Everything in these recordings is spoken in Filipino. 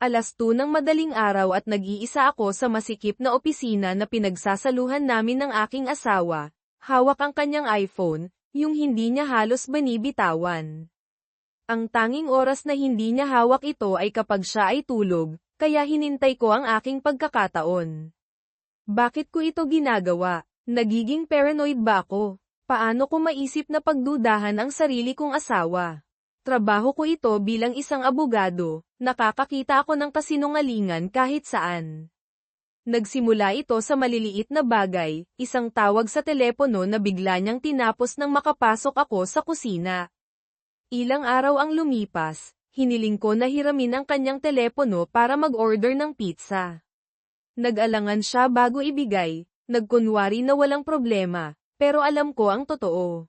2:00 ng madaling araw at nag-iisa ako sa masikip na opisina na pinagsasaluhan namin ng aking asawa. Hawak ang kanyang iPhone, yung hindi niya halos binibitawan. Ang tanging oras na hindi niya hawak ito ay kapag siya ay tulog, kaya hinintay ko ang aking pagkakataon. Bakit ko ito ginagawa? Nagiging paranoid ba ako? Paano ko maisip na pagdudahan ang sarili kong asawa? Trabaho ko ito bilang isang abogado, nakakakita ako ng kasinungalingan kahit saan. Nagsimula ito sa maliliit na bagay, isang tawag sa telepono na bigla niyang tinapos nang makapasok ako sa kusina. Ilang araw ang lumipas, hiniling ko na hiramin ang kanyang telepono para mag-order ng pizza. Nag-alangan siya bago ibigay, nagkunwari na walang problema, pero alam ko ang totoo.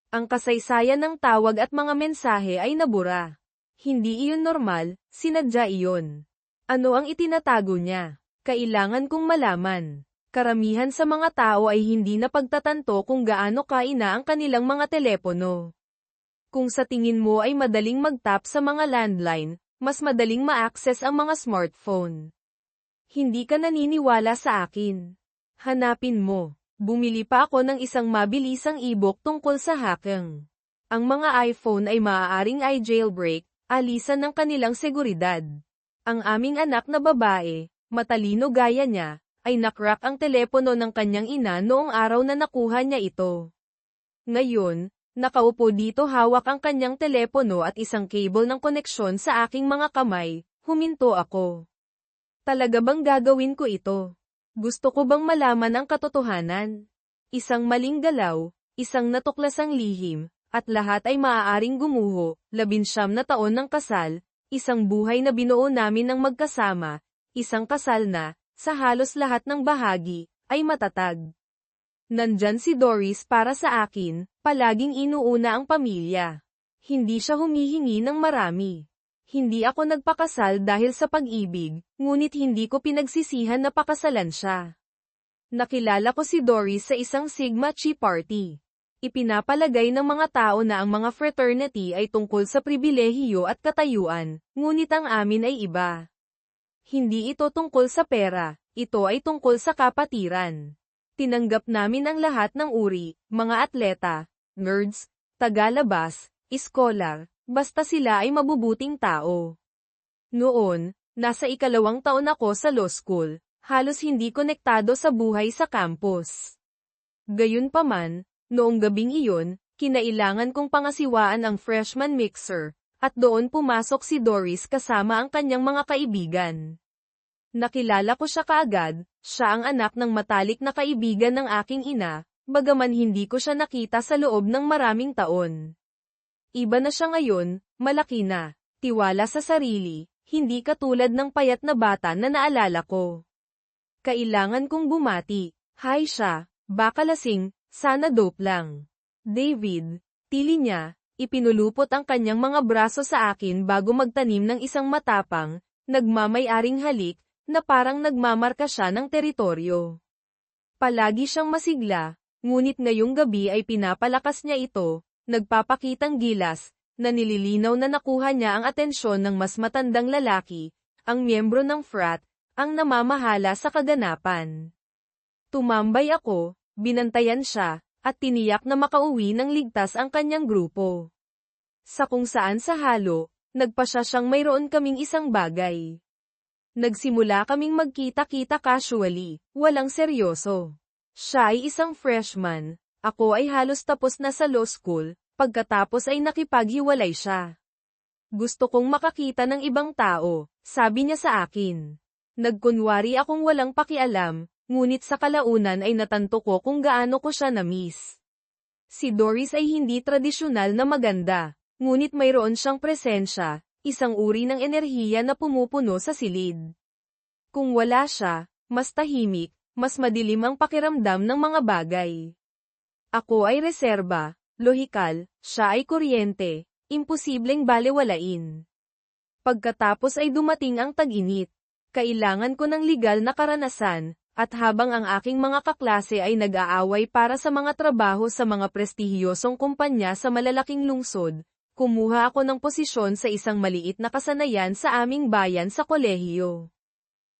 Ang kasaysayan ng tawag at mga mensahe ay nabura. Hindi iyon normal, sinadya iyon. Ano ang itinatago niya? Kailangan kong malaman. Karamihan sa mga tao ay hindi napagtatanto kung gaano kaina ang kanilang mga telepono. Kung sa tingin mo ay madaling mag-tap sa mga landline, mas madaling ma-access ang mga smartphone. Hindi ka naniniwala sa akin. Hanapin mo. Bumili pa ako ng isang mabilisang e-book tungkol sa hacking. Ang mga iPhone ay maaaring i-jailbreak, alisan ng kanilang seguridad. Ang aming anak na babae, matalino gaya niya, ay nakrak ang telepono ng kanyang ina noong araw na nakuha niya ito. Ngayon, nakaupo dito hawak ang kanyang telepono at isang cable ng koneksyon sa aking mga kamay, huminto ako. Talaga bang gagawin ko ito? Gusto ko bang malaman ang katotohanan? Isang maling galaw, isang natuklasang lihim, at lahat ay maaaring gumuho, 19 na taon ng kasal, isang buhay na binuo namin ng magkasama, isang kasal na, sa halos lahat ng bahagi, ay matatag. Nandyan si Doris para sa akin, palaging inuuna ang pamilya. Hindi siya humihingi ng marami. Hindi ako nagpakasal dahil sa pag-ibig, ngunit hindi ko pinagsisihan na pakasalan siya. Nakilala ko si Doris sa isang Sigma Chi party. Ipinapalagay ng mga tao na ang mga fraternity ay tungkol sa pribilehiyo at katayuan, ngunit ang amin ay iba. Hindi ito tungkol sa pera, ito ay tungkol sa kapatiran. Tinanggap namin ang lahat ng uri, mga atleta, nerds, tagalabas, iskolar, basta sila ay mabubuting tao. Noon, nasa 2nd taon ako sa law school, halos hindi konektado sa buhay sa campus. Gayunpaman, noong gabing iyon, kinailangan kong pangasiwaan ang freshman mixer, at doon pumasok si Doris kasama ang kanyang mga kaibigan. Nakilala ko siya kaagad, siya ang anak ng matalik na kaibigan ng aking ina, bagaman hindi ko siya nakita sa loob ng maraming taon. Iba na siya ngayon, malaki na, tiwala sa sarili, hindi katulad ng payat na bata na naalala ko. Kailangan kong bumati, hi siya, baka lasing, sana dope lang. David, tili niya, ipinulupot ang kanyang mga braso sa akin bago magtanim ng isang matapang, nagmamay-aring halik, na parang nagmamarka siya ng teritoryo. Palagi siyang masigla, ngunit ngayong gabi ay pinapalakas niya ito, nagpapakitang gilas, na nililinaw na nakuha niya ang atensyon ng mas matandang lalaki, ang miyembro ng frat, ang namamahala sa kaganapan. Tumambay ako, binantayan siya, at tiniyak na makauwi ng ligtas ang kanyang grupo. Sa kung saan sa halo, nagpasya siyang mayroon kaming isang bagay. Nagsimula kaming magkita-kita casually, walang seryoso. Siya ay isang freshman, ako ay halos tapos na sa law school, pagkatapos ay nakipaghiwalay siya. Gusto kong makakita ng ibang tao, sabi niya sa akin. Nagkunwari akong walang pakialam, ngunit sa kalaunan ay natanto ko kung gaano ko siya na-miss. Si Doris ay hindi tradisyonal na maganda, ngunit mayroon siyang presensya, isang uri ng enerhiya na pumupuno sa silid. Kung wala siya, mas tahimik, mas madilim ang pakiramdam ng mga bagay. Ako ay reserba, lohikal, siya ay kuryente, imposibleng balewalain. Pagkatapos ay dumating ang tag-init. Kailangan ko ng legal na karanasan, at habang ang aking mga kaklase ay nag-aaway para sa mga trabaho sa mga prestihiyosong kumpanya sa malalaking lungsod, Kumuha ako ng posisyon sa isang maliit na kasanayan sa aming bayan sa kolehiyo.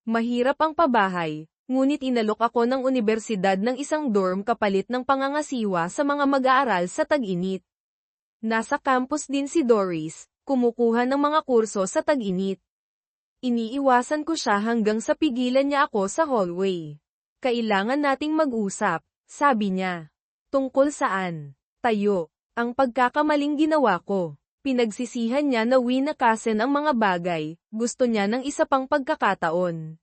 Mahirap ang pabahay, ngunit inalok ako ng universidad ng isang dorm kapalit ng pangangasiwa sa mga mag-aaral sa tag-init. Nasa campus din si Doris, kumukuha ng mga kurso sa tag-init. Iniiwasan ko siya hanggang sa pigilan niya ako sa hallway. Kailangan nating mag-usap, sabi niya. Tungkol saan? Tayo. Ang pagkakamaling ginawa ko. Pinagsisihan niya na winakasin ang mga bagay, gusto niya ng isa pang pagkakataon.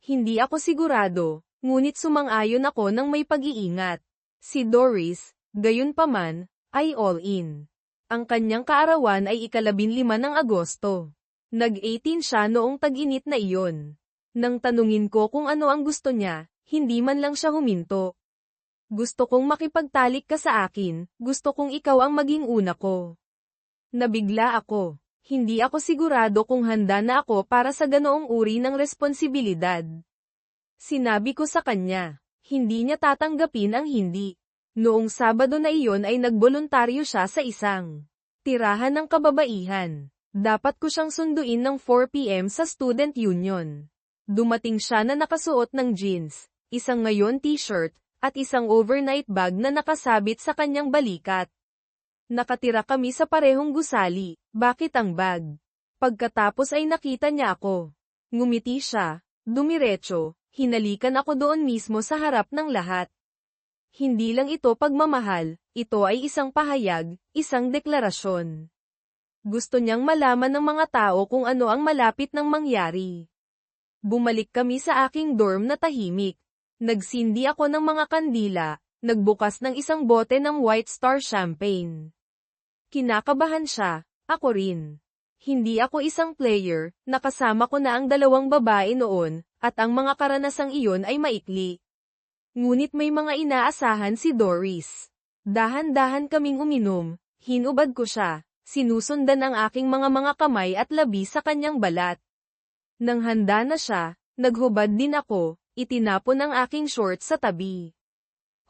Hindi ako sigurado, ngunit sumang-ayon ako ng may pag-iingat. Si Doris, gayunpaman, ay all in. Ang kanyang kaarawan ay ika-15 ng Agosto. Nag-18 siya noong tag-init na iyon. Nang tanungin ko kung ano ang gusto niya, hindi man lang siya huminto. Gusto kong makipagtalik ka sa akin, gusto kong ikaw ang maging una ko. Nabigla ako. Hindi ako sigurado kung handa na ako para sa ganoong uri ng responsibilidad. Sinabi ko sa kanya, hindi niya tatanggapin ang hindi. Noong Sabado na iyon ay nagboluntaryo siya sa isang tirahan ng kababaihan. Dapat ko siyang sunduin ng 4 p.m. sa student union. Dumating siya na nakasuot ng jeans, isang ngayon t-shirt, at isang overnight bag na nakasabit sa kanyang balikat. Nakatira kami sa parehong gusali, bakit ang bag? Pagkatapos ay nakita niya ako. Ngumiti siya, dumiretso, hinalikan ako doon mismo sa harap ng lahat. Hindi lang ito pagmamahal, ito ay isang pahayag, isang deklarasyon. Gusto niyang malaman ng mga tao kung ano ang malapit nang mangyari. Bumalik kami sa aking dorm na tahimik. Nagsindi ako ng mga kandila, nagbukas ng isang bote ng White Star Champagne. Kinakabahan siya, ako rin. Hindi ako isang player, nakasama ko na ang 2 babae noon, at ang mga karanasang iyon ay maikli. Ngunit may mga inaasahan si Doris. Dahan-dahan kaming uminom, hinubad ko siya, sinusundan ang aking mga kamay at labi sa kanyang balat. Nang handa na siya, naghubad din ako. Itinapon ang aking shorts sa tabi.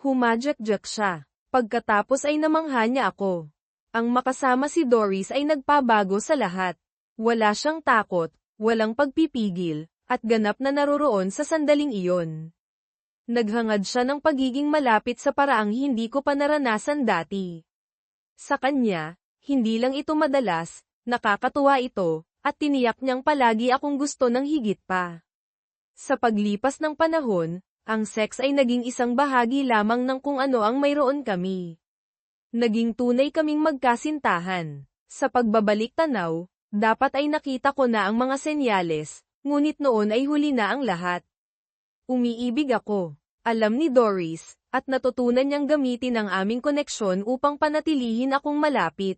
Humadyak-jak siya. Pagkatapos ay namangha niya ako. Ang makasama si Doris ay nagpabago sa lahat. Wala siyang takot, walang pagpipigil, at ganap na naroroon sa sandaling iyon. Naghangad siya ng pagiging malapit sa paraang hindi ko pa naranasan dati. Sa kanya, hindi lang ito madalas, nakakatuwa ito, at tiniyak niyang palagi akong gusto ng higit pa. Sa paglipas ng panahon, ang sex ay naging isang bahagi lamang ng kung ano ang mayroon kami. Naging tunay kaming magkasintahan. Sa pagbabalik tanaw, dapat ay nakita ko na ang mga senyales, ngunit noon ay huli na ang lahat. Umiibig ako, alam ni Doris, at natutunan niyang gamitin ang aming koneksyon upang panatilihin akong malapit.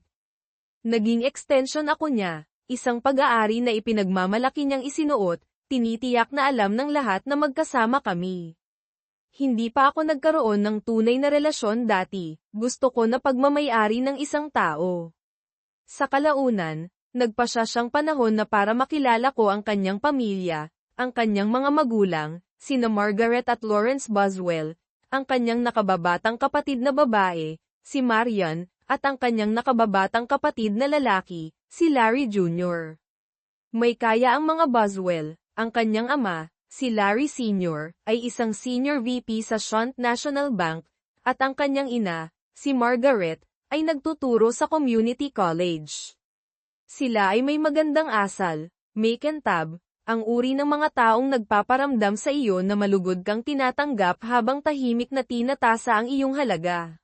Naging extension ako niya, isang pag-aari na ipinagmamalaki niyang isinuot, tinitiyak na alam ng lahat na magkasama kami. Hindi pa ako nagkaroon ng tunay na relasyon dati, gusto ko na pagmamay-ari ng isang tao. Sa kalaunan, nagpasya siyang panahon na para makilala ko ang kanyang pamilya, ang kanyang mga magulang, sina Margaret at Lawrence Boswell, ang kanyang nakababatang kapatid na babae, si Marian, at ang kanyang nakababatang kapatid na lalaki, si Larry Jr. May kaya ang mga Boswell. Ang kanyang ama, si Larry Sr., ay isang senior VP sa Shunt National Bank, at ang kanyang ina, si Margaret, ay nagtuturo sa community college. Sila ay may magandang asal, makintab, ang uri ng mga taong nagpaparamdam sa iyo na malugod kang tinatanggap habang tahimik na tinatasa ang iyong halaga.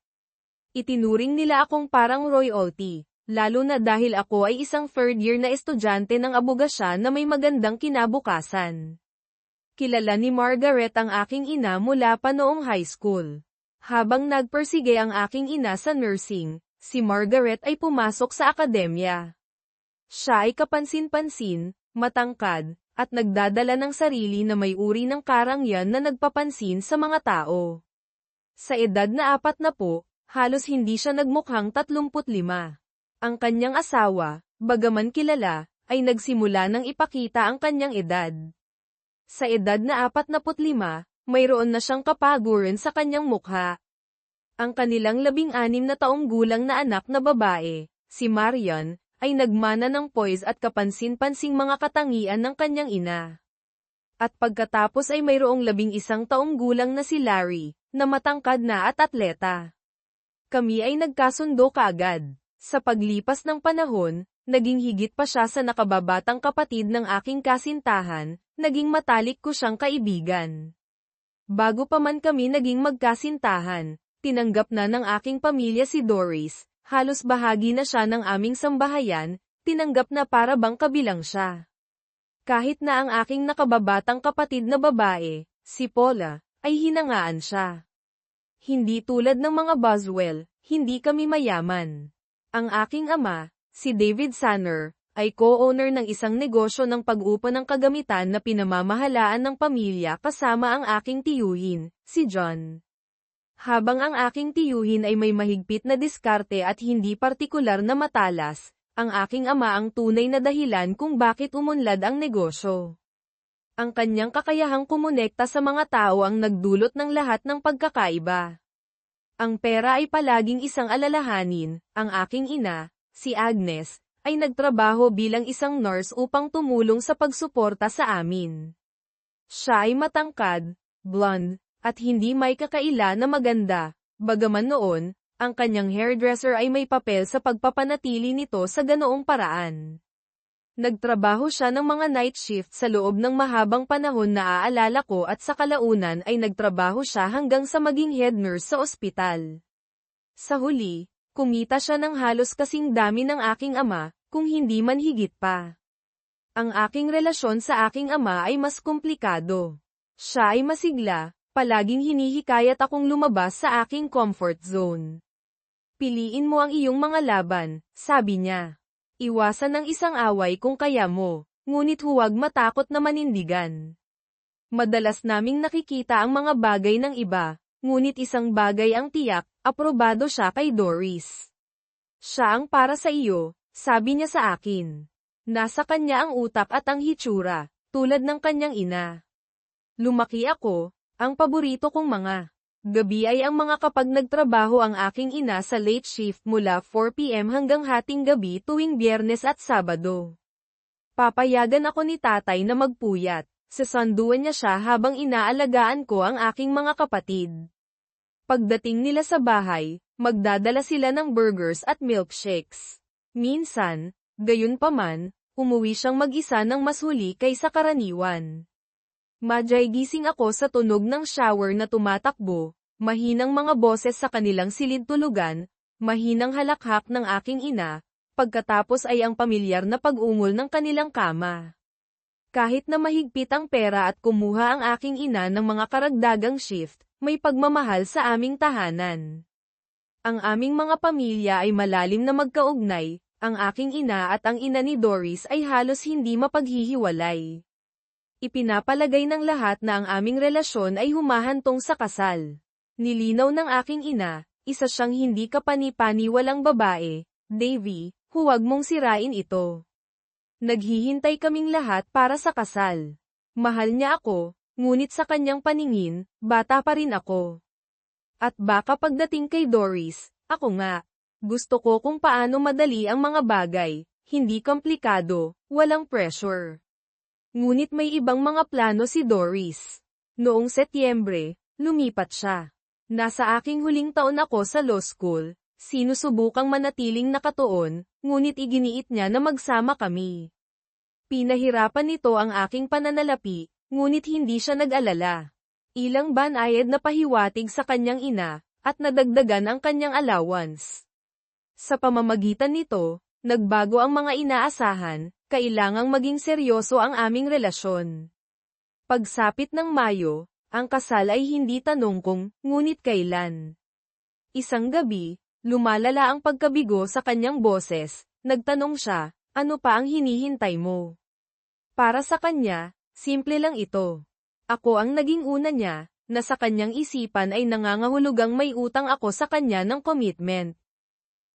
Itinuring nila akong parang royalty. Lalo na dahil ako ay isang third year na estudyante ng abogasya na may magandang kinabukasan. Kilala ni Margaret ang aking ina mula pa noong high school. Habang nagpersige ang aking ina sa nursing, si Margaret ay pumasok sa akademya. Siya ay kapansin-pansin, matangkad, at nagdadala ng sarili na may uri ng karangyan na nagpapansin sa mga tao. Sa edad na 40, halos hindi siya nagmukhang 35. Ang kanyang asawa, bagaman kilala, ay nagsimula nang ipakita ang kanyang edad. Sa edad na 45, mayroon na siyang kapaguran sa kanyang mukha. Ang kanilang 16 na taong gulang na anak na babae, si Marian, ay nagmana ng poise at kapansin-pansing mga katangian ng kanyang ina. At pagkatapos ay mayroong 11 taong gulang na si Larry, na matangkad na at atleta. Kami ay nagkasundo kaagad. Sa paglipas ng panahon, naging higit pa siya sa nakababatang kapatid ng aking kasintahan, naging matalik ko siyang kaibigan. Bago pa man kami naging magkasintahan, tinanggap na ng aking pamilya si Doris, halos bahagi na siya ng aming sambahayan, tinanggap na para bang kabilang siya. Kahit na ang aking nakababatang kapatid na babae, si Paula, ay hinangaan siya. Hindi tulad ng mga Boswell, hindi kami mayaman. Ang aking ama, si David Sanner, ay co-owner ng isang negosyo ng pag-upa ng kagamitan na pinamamahalaan ng pamilya kasama ang aking tiyuhin, si John. Habang ang aking tiyuhin ay may mahigpit na diskarte at hindi partikular na matalas, ang aking ama ang tunay na dahilan kung bakit umunlad ang negosyo. Ang kanyang kakayahang kumonekta sa mga tao ang nagdulot ng lahat ng pagkakaiba. Ang pera ay palaging isang alalahanin, ang aking ina, si Agnes, ay nagtrabaho bilang isang nurse upang tumulong sa pagsuporta sa amin. Siya ay matangkad, blonde, at hindi may kakaila na maganda, bagaman noon, ang kanyang hairdresser ay may papel sa pagpapanatili nito sa ganoong paraan. Nagtrabaho siya ng mga night shift sa loob ng mahabang panahon na aalala ko at sa kalaunan ay nagtrabaho siya hanggang sa maging head nurse sa ospital. Sa huli, kumita siya ng halos kasing dami ng aking ama, kung hindi man higit pa. Ang aking relasyon sa aking ama ay mas komplikado. Siya ay masigla, palaging hinihikayat akong lumabas sa aking comfort zone. Piliin mo ang iyong mga laban, sabi niya. Iwasan ng isang away kung kaya mo, ngunit huwag matakot na manindigan. Madalas naming nakikita ang mga bagay ng iba, ngunit isang bagay ang tiyak, aprobado siya kay Doris. Siya ang para sa iyo, sabi niya sa akin. Nasa kanya ang utak at ang hitsura, tulad ng kanyang ina. Lumaki ako, ang paborito kong mga gabi ay ang mga kapag nagtrabaho ang aking ina sa late shift mula 4 p.m. hanggang hating gabi tuwing Biyernes at Sabado. Papayagan ako ni tatay na magpuyat, sasanduan niya siya habang inaalagaan ko ang aking mga kapatid. Pagdating nila sa bahay, magdadala sila ng burgers at milkshakes. Minsan, gayunpaman, umuwi siyang mag-isa ng mas huli kaysa karaniwan. Madyay gising ako sa tunog ng shower na tumatakbo, mahinang mga boses sa kanilang silid-tulugan, mahinang halakhak ng aking ina, pagkatapos ay ang pamilyar na pag-ungol ng kanilang kama. Kahit na mahigpit ang pera at kumuha ang aking ina ng mga karagdagang shift, may pagmamahal sa aming tahanan. Ang aming mga pamilya ay malalim na magkaugnay, ang aking ina at ang ina ni Doris ay halos hindi mapaghihiwalay. Ipinapalagay ng lahat na ang aming relasyon ay humahantong sa kasal. Nilinaw ng aking ina, isa siyang hindi kapani-paniwalang babae, Davy, huwag mong sirain ito. Naghihintay kaming lahat para sa kasal. Mahal niya ako, ngunit sa kanyang paningin, bata pa rin ako. At baka pagdating kay Doris, ako nga. Gusto ko kung paano madali ang mga bagay, hindi komplikado, walang pressure. Ngunit may ibang mga plano si Doris. Noong Setyembre, lumipat siya. Nasa aking huling taon ako sa law school, sinusubukang manatiling nakatuon, ngunit iginiit niya na magsama kami. Pinahirapan nito ang aking pananalapi, ngunit hindi siya nag-alala. Ilang banayad na pahiwatig sa kanyang ina, at nadagdagan ang kanyang allowance. Sa pamamagitan nito, nagbago ang mga inaasahan, kailangang maging seryoso ang aming relasyon. Pagsapit ng Mayo, ang kasal ay hindi tanong kung, ngunit kailan. Isang gabi, lumalala ang pagkabigo sa kanyang boses, nagtanong siya, ano pa ang hinihintay mo? Para sa kanya, simple lang ito. Ako ang naging una niya, na sa kanyang isipan ay nangangahulugang may utang ako sa kanya ng commitment.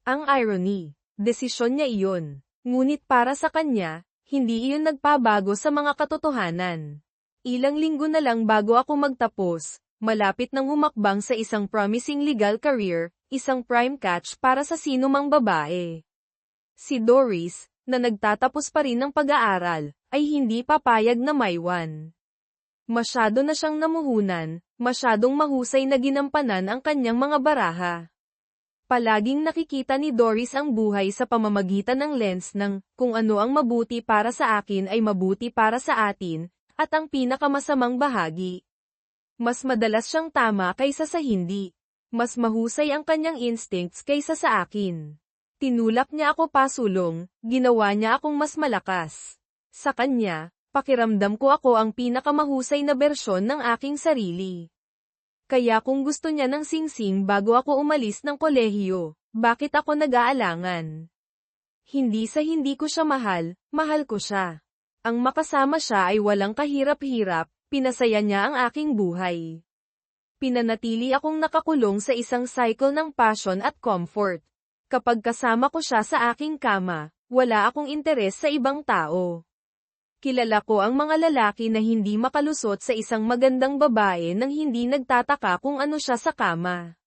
Ang irony, desisyon niya iyon. Ngunit para sa kanya, hindi iyon nagpabago sa mga katotohanan. Ilang linggo na lang bago ako magtapos, malapit nang humakbang sa isang promising legal career, isang prime catch para sa sinumang babae. Si Doris, na nagtatapos pa rin ng pag-aaral, ay hindi papayag na maiwan. Masyado na siyang namuhunan, masyadong mahusay na ginampanan ang kanyang mga baraha. Palaging nakikita ni Doris ang buhay sa pamamagitan ng lens ng, kung ano ang mabuti para sa akin ay mabuti para sa atin, at ang pinakamasamang bahagi. Mas madalas siyang tama kaysa sa hindi. Mas mahusay ang kanyang instincts kaysa sa akin. Tinulak niya ako pasulong, ginawa niya akong mas malakas. Sa kanya, pakiramdam ko ako ang pinakamahusay na bersyon ng aking sarili. Kaya kung gusto niya ng singsing bago ako umalis ng kolehiyo, bakit ako nag-aalangan? Hindi sa hindi ko siya mahal, mahal ko siya. Ang makasama siya ay walang kahirap-hirap, pinasaya niya ang aking buhay. Pinanatili akong nakakulong sa isang cycle ng passion at comfort. Kapag kasama ko siya sa aking kama, wala akong interes sa ibang tao. Kilala ko ang mga lalaki na hindi makalusot sa isang magandang babae nang hindi nagtataka kung ano siya sa kama.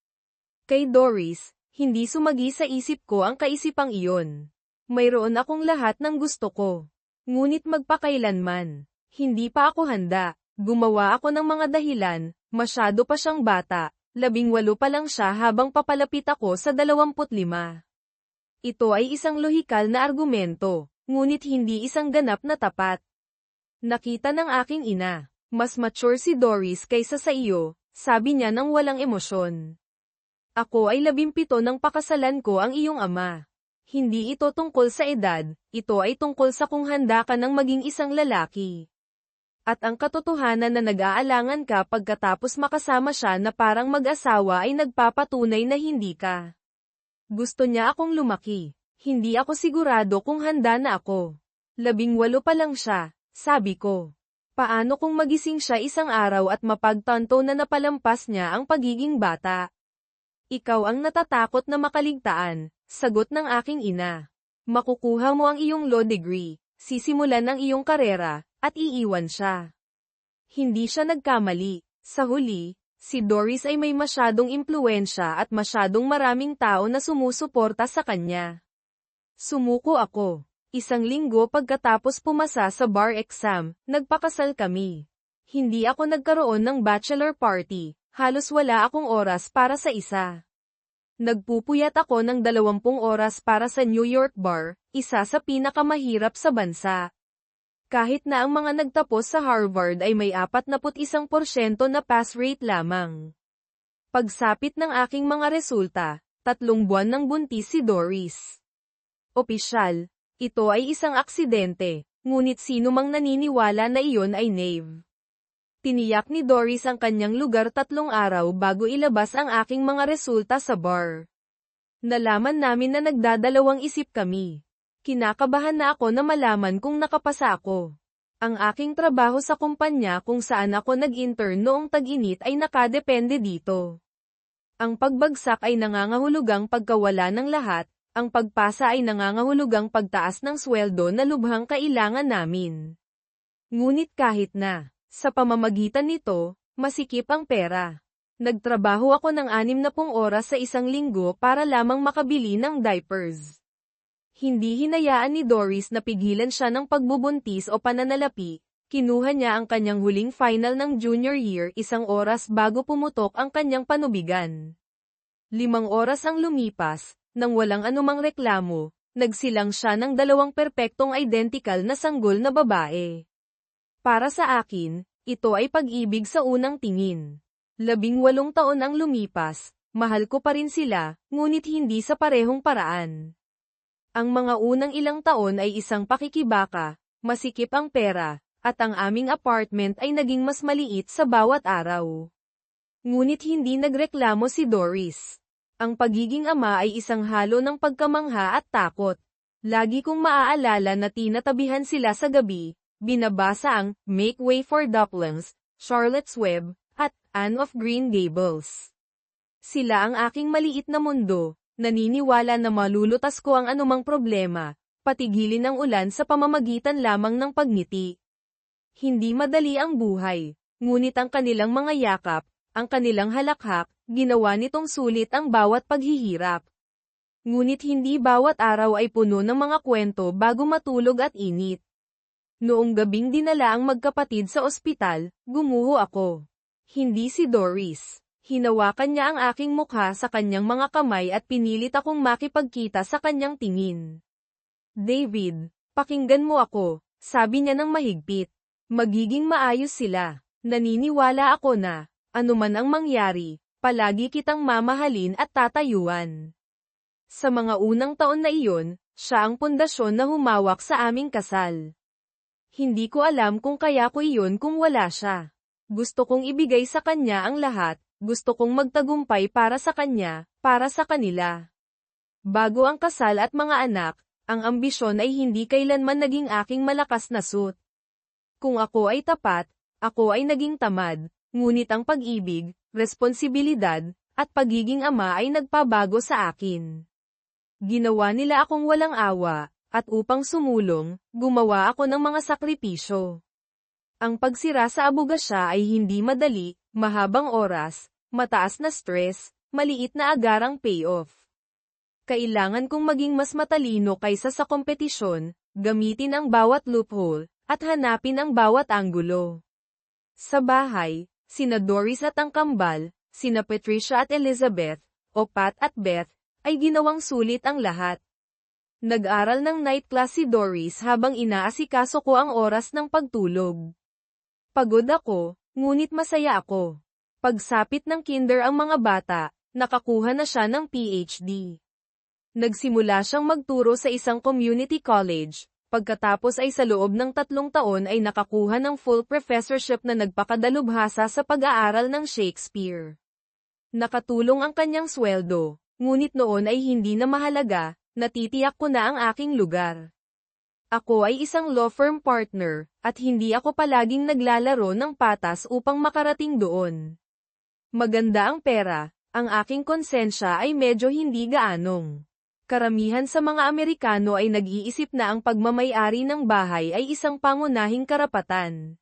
Kay Doris, hindi sumagi sa isip ko ang kaisipang iyon. Mayroon akong lahat ng gusto ko. Ngunit magpakailanman, hindi pa ako handa. Gumawa ako ng mga dahilan, masyado pa siyang bata. 18 pa lang siya habang papalapit ako sa 25. Ito ay isang lohikal na argumento, ngunit hindi isang ganap na tapat. Nakita ng aking ina, mas mature si Doris kaysa sa iyo, sabi niya nang walang emosyon. Ako ay 17 nang pakasalan ko ang iyong ama. Hindi ito tungkol sa edad, ito ay tungkol sa kung handa ka ng maging isang lalaki. At ang katotohanan na nag-aalangan ka pagkatapos makasama siya na parang mag-asawa ay nagpapatunay na hindi ka. Gusto niya akong lumaki. Hindi ako sigurado kung handa na ako. 18 pa lang siya, sabi ko. Paano kung magising siya isang araw at mapagtanto na napalampas niya ang pagiging bata? Ikaw ang natatakot na makaligtaan, sagot ng aking ina. Makukuha mo ang iyong law degree, sisimulan ang iyong karera, at iiwan siya. Hindi siya nagkamali. Sa huli, si Doris ay may masyadong impluwensya at masyadong maraming tao na sumusuporta sa kanya. Sumuko ako. 1 linggo pagkatapos pumasa sa bar exam, nagpakasal kami. Hindi ako nagkaroon ng bachelor party, halos wala akong oras para sa isa. Nagpupuyat ako ng 20 oras para sa New York bar, isa sa pinakamahirap sa bansa. Kahit na ang mga nagtapos sa Harvard ay may 41% na pass rate lamang. Pagsapit ng aking mga resulta, 3 buwan ng buntis si Doris. Opisyal, ito ay isang aksidente, ngunit sino mang naniniwala na iyon ay naive. Tiniyak ni Doris ang kanyang lugar 3 araw bago ilabas ang aking mga resulta sa bar. Nalaman namin na nagdadalawang isip kami. Kinakabahan na ako na malaman kung nakapasa ako. Ang aking trabaho sa kumpanya kung saan ako nag-intern noong tag-init ay nakadepende dito. Ang pagbagsak ay nangangahulugang pagkawala ng lahat, ang pagpasa ay nangangahulugang pagtaas ng sweldo na lubhang kailangan namin. Ngunit kahit na, sa pamamagitan nito, masikip ang pera. Nagtrabaho ako ng 60 oras sa 1 linggo para lamang makabili ng diapers. Hindi hinayaan ni Doris na pigilan siya ng pagbubuntis o pananalapi, kinuha niya ang kanyang huling final ng junior year 1 oras bago pumutok ang kanyang panubigan. 5 oras ang lumipas, nang walang anumang reklamo, nagsilang siya ng 2 perpektong identical na sanggol na babae. Para sa akin, ito ay pag-ibig sa unang tingin. 18 taon ang lumipas, mahal ko pa rin sila, ngunit hindi sa parehong paraan. Ang mga unang ilang taon ay isang pakikibaka, masikip ang pera, at ang aming apartment ay naging mas maliit sa bawat araw. Ngunit hindi nagreklamo si Doris. Ang pagiging ama ay isang halo ng pagkamangha at takot. Lagi kong maaalala na tinatabihan sila sa gabi, binabasa ang Make Way for Ducklings, Charlotte's Web, at Anne of Green Gables. Sila ang aking maliit na mundo. Naniniwala na malulutas ko ang anumang problema, patigilin ang ulan sa pamamagitan lamang ng pagngiti. Hindi madali ang buhay, ngunit ang kanilang mga yakap, ang kanilang halakhak, ginawa nitong sulit ang bawat paghihirap. Ngunit hindi bawat araw ay puno ng mga kwento bago matulog at init. Noong gabing dinala ang magkapatid sa ospital, gumuho ako. Hindi si Doris. Hinawakan niya ang aking mukha sa kanyang mga kamay at pinilit akong makipagkita sa kanyang tingin. David, pakinggan mo ako, sabi niya ng mahigpit. Magiging maayos sila. Naniniwala ako na, anuman ang mangyari, palagi kitang mamahalin at tatayuan. Sa mga unang taon na iyon, siya ang pundasyon na humawak sa aming kasal. Hindi ko alam kung kaya ko iyon kung wala siya. Gusto kong ibigay sa kanya ang lahat, gusto kong magtagumpay para sa kanya, para sa kanila. Bago ang kasal at mga anak, ang ambisyon ay hindi kailanman naging aking malakas na suit. Kung ako ay tapat, ako ay naging tamad, ngunit ang pag-ibig, responsibilidad, at pagiging ama ay nagpabago sa akin. Ginawa nila akong walang awa, at upang sumulong, gumawa ako ng mga sakripisyo. Ang pagsira sa abogasya ay hindi madali, mahabang oras, mataas na stress, maliit na agarang payoff. Kailangan kong maging mas matalino kaysa sa kompetisyon, gamitin ang bawat loophole, at hanapin ang bawat anggulo. Sa bahay, sina Doris at ang kambal, sina Patricia at Elizabeth, o Pat at Beth, ay ginawang sulit ang lahat. Nag-aral ng night class si Doris habang inaasikaso ko ang oras ng pagtulog. Pagod ako, ngunit masaya ako. Pagsapit ng kinder ang mga bata, nakakuha na siya ng PhD. Nagsimula siyang magturo sa isang community college. Pagkatapos ay sa loob ng 3 taon ay nakakuha ng full professorship na nagpakadalubhasa sa pag-aaral ng Shakespeare. Nakatulong ang kanyang sweldo, ngunit noon ay hindi na mahalaga, natitiyak ko na ang aking lugar. Ako ay isang law firm partner, at hindi ako palaging naglalaro ng patas upang makarating doon. Maganda ang pera, ang aking konsensya ay medyo hindi gaanong. Karamihan sa mga Amerikano ay nag-iisip na ang pagmamay-ari ng bahay ay isang pangunahing karapatan.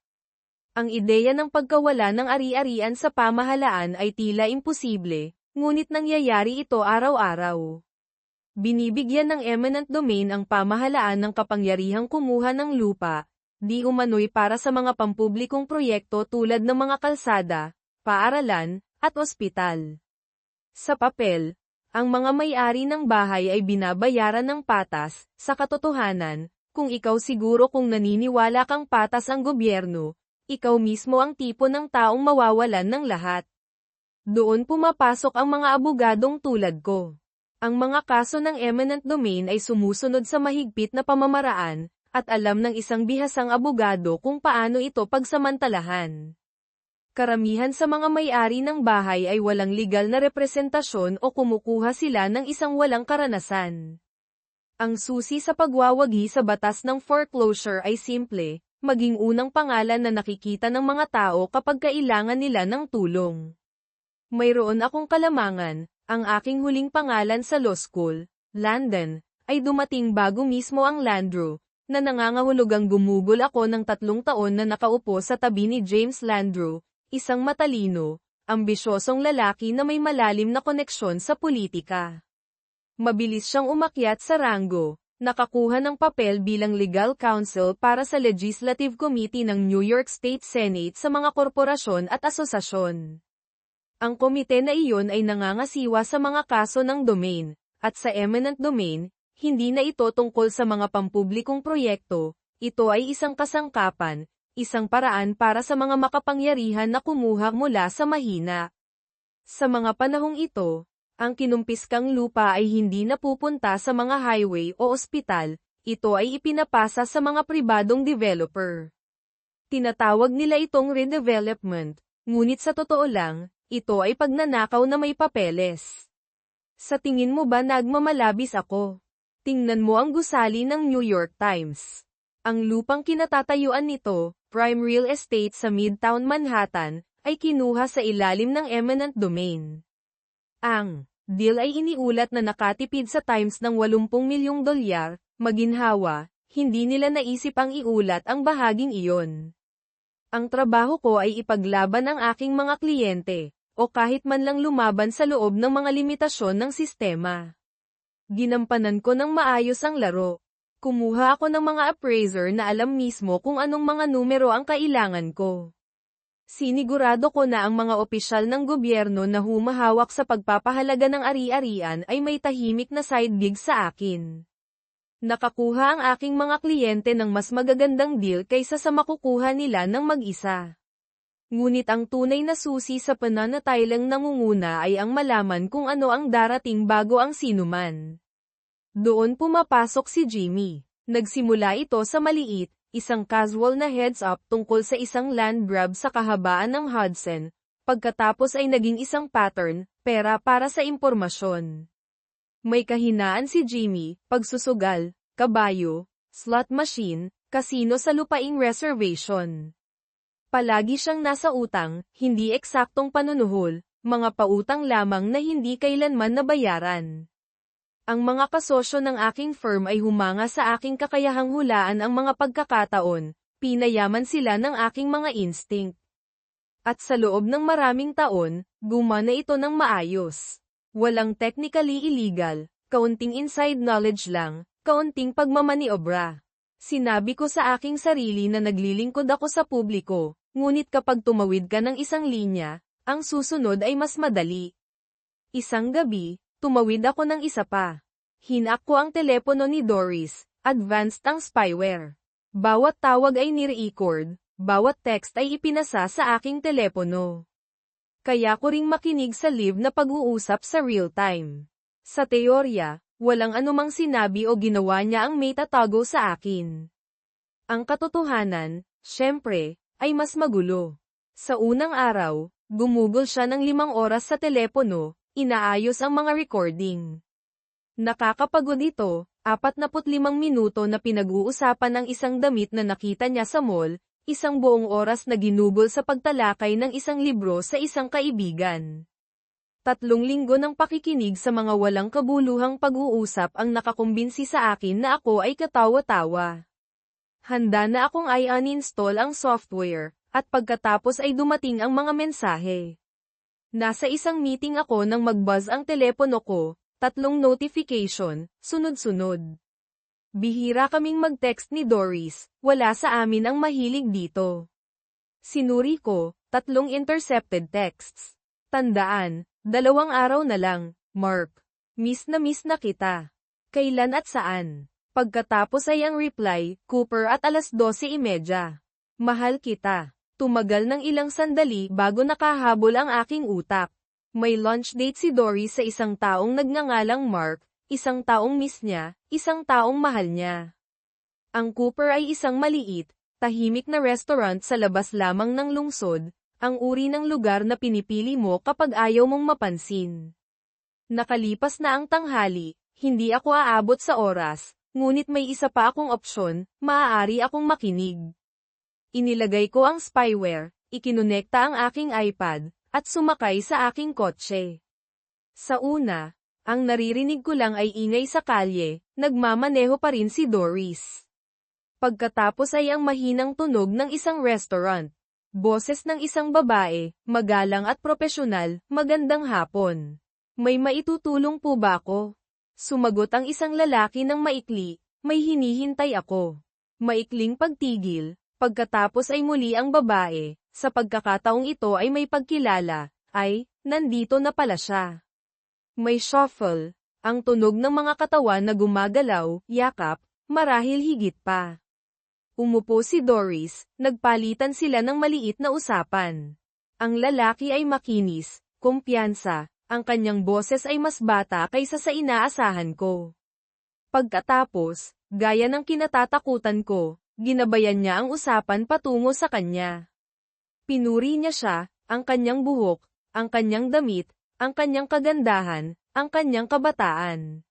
Ang ideya ng pagkawala ng ari-arian sa pamahalaan ay tila imposible, ngunit nangyayari ito araw-araw. Binibigyan ng eminent domain ang pamahalaan ng kapangyarihang kumuha ng lupa, di umano'y para sa mga pampublikong proyekto tulad ng mga kalsada, paaralan, at ospital. Sa papel, ang mga may-ari ng bahay ay binabayaran ng patas. Sa katotohanan, kung ikaw siguro kung naniniwala kang patas ang gobyerno, ikaw mismo ang tipo ng taong mawawalan ng lahat. Doon pumapasok ang mga abogadong tulad ko. Ang mga kaso ng eminent domain ay sumusunod sa mahigpit na pamamaraan, at alam ng isang bihasang abogado kung paano ito pagsamantalahan. Karamihan sa mga may-ari ng bahay ay walang legal na representasyon o kumukuha sila ng isang walang karanasan. Ang susi sa pagwawagi sa batas ng foreclosure ay simple, maging unang pangalan na nakikita ng mga tao kapag kailangan nila ng tulong. Mayroon akong kalamangan, ang aking huling pangalan sa law school, Landon, ay dumating bago mismo ang Landrew, na nangangahulugang gumugol ako ng 3 taon na nakaupo sa tabi ni James Landrew, isang matalino, ambisyosong lalaki na may malalim na koneksyon sa politika. Mabilis siyang umakyat sa ranggo, nakakuha ng papel bilang legal counsel para sa Legislative Committee ng New York State Senate sa mga korporasyon at asosasyon. Ang komite na iyon ay nangangasiwa sa mga kaso ng domain, at sa eminent domain, hindi na ito tungkol sa mga pampublikong proyekto, ito ay isang kasangkapan, isang paraan para sa mga makapangyarihan na kumuha mula sa mahina. Sa mga panahong ito, ang kinumpiskang lupa ay hindi napupunta sa mga highway o ospital, ito ay ipinapasa sa mga pribadong developer. Tinatawag nila itong redevelopment, ngunit sa totoo lang, ito ay pagnanakaw na may papeles. Sa tingin mo ba nagmamalabis ako? Tingnan mo ang gusali ng New York Times. Ang lupang kinatatayuan nito, prime real estate sa Midtown Manhattan, ay kinuha sa ilalim ng eminent domain. Ang deal ay iniulat na nakatipid sa Times ng $80 milyong, maginhawa, hindi nila naisip ang iulat ang bahaging iyon. Ang trabaho ko ay ipaglaban ang aking mga kliyente, o kahit man lang lumaban sa loob ng mga limitasyon ng sistema. Ginampanan ko ng maayos ang laro. Kumuha ako ng mga appraiser na alam mismo kung anong mga numero ang kailangan ko. Sinigurado ko na ang mga opisyal ng gobyerno na humahawak sa pagpapahalaga ng ari-arian ay may tahimik na side gig sa akin. Nakakuha ang aking mga kliyente ng mas magagandang deal kaysa sa makukuha nila ng mag-isa. Ngunit ang tunay na susi sa pananatiling nangunguna ay ang malaman kung ano ang darating bago ang sinuman. Doon pumapasok si Jimmy. Nagsimula ito sa maliit, isang casual na heads up tungkol sa isang land grab sa kahabaan ng Hudson, pagkatapos ay naging isang pattern, pera para sa impormasyon. May kahinaan si Jimmy, pagsusugal, kabayo, slot machine, kasino sa lupaing reservation. Palagi siyang nasa utang, hindi eksaktong panunuhol, mga pautang lamang na hindi kailanman nabayaran. Ang mga kasosyo ng aking firm ay humanga sa aking kakayahang hulaan ang mga pagkakataon, pinayaman sila ng aking mga instinct. At sa loob ng maraming taon, gumana ito ng maayos. Walang technically illegal, kaunting inside knowledge lang, kaunting pagmamaniobra. Sinabi ko sa aking sarili na naglilingkod ako sa publiko, ngunit kapag tumawid ka ng isang linya, ang susunod ay mas madali. Isang gabi, tumawid ako ng isa pa. Hinak ko ang telepono ni Doris, advanced ang spyware. Bawat tawag ay ni-record, bawat text ay ipinasa sa aking telepono. Kaya ko ring makinig sa live na pag-uusap sa real time. Sa teorya, walang anumang sinabi o ginawa niya ang may tatago sa akin. Ang katotohanan, syempre, ay mas magulo. Sa unang araw, gumugol siya ng 5 oras sa telepono, inaayos ang mga recording. Nakakapagod ito, 45 minuto na pinag-uusapan ng isang damit na nakita niya sa mall, isang buong oras na ginugol sa pagtalakay ng isang libro sa isang kaibigan. 3 linggo ng pakikinig sa mga walang kabuluhang pag-uusap ang nakakumbinsi sa akin na ako ay katawa-tawa. Handa na akong i-uninstall ang software, at pagkatapos ay dumating ang mga mensahe. Nasa isang meeting ako nang mag-buzz ang telepono ko, 3 notification, sunod-sunod. Bihira kaming mag-text ni Doris, wala sa amin ang mahilig dito. Sinuri ko, 3 intercepted texts. Tandaan, 2 araw na lang, Mark. Miss na kita. Kailan at saan? Pagkatapos ay ang reply, Cooper at 12:30. Mahal kita. Tumagal ng ilang sandali bago nakahabol ang aking utak. May lunch date si Doris sa isang taong nagngangalang Mark, isang taong miss niya, isang taong mahal niya. Ang Cooper ay isang maliit, tahimik na restaurant sa labas lamang ng lungsod, ang uri ng lugar na pinipili mo kapag ayaw mong mapansin. Nakalipas na ang tanghali, hindi ako aabot sa oras, ngunit may isa pa akong opsyon, maaari akong makinig. Inilagay ko ang spyware, ikinonekta ang aking iPad, at sumakay sa aking kotse. Sa una, ang naririnig ko lang ay ingay sa kalye, nagmamaneho pa rin si Doris. Pagkatapos ay ang mahinang tunog ng isang restaurant. Boses ng isang babae, magalang at propesyonal, magandang hapon. May maitutulong po ba ako? Sumagot ang isang lalaki ng maikli, may hinihintay ako. Maikling pagtigil, pagkatapos ay muli ang babae. Sa pagkakataong ito ay may pagkilala, ay, nandito na pala siya. May shuffle, ang tunog ng mga katawan na gumagalaw, yakap, marahil higit pa. Umupo si Doris, nagpalitan sila ng maliit na usapan. Ang lalaki ay makinis, kumpiyansa, ang kanyang boses ay mas bata kaysa sa inaasahan ko. Pagkatapos, gaya ng kinatatakutan ko, ginabayan niya ang usapan patungo sa kanya. Pinuri niya siya, ang kanyang buhok, ang kanyang damit, ang kanyang kagandahan, ang kanyang kabataan.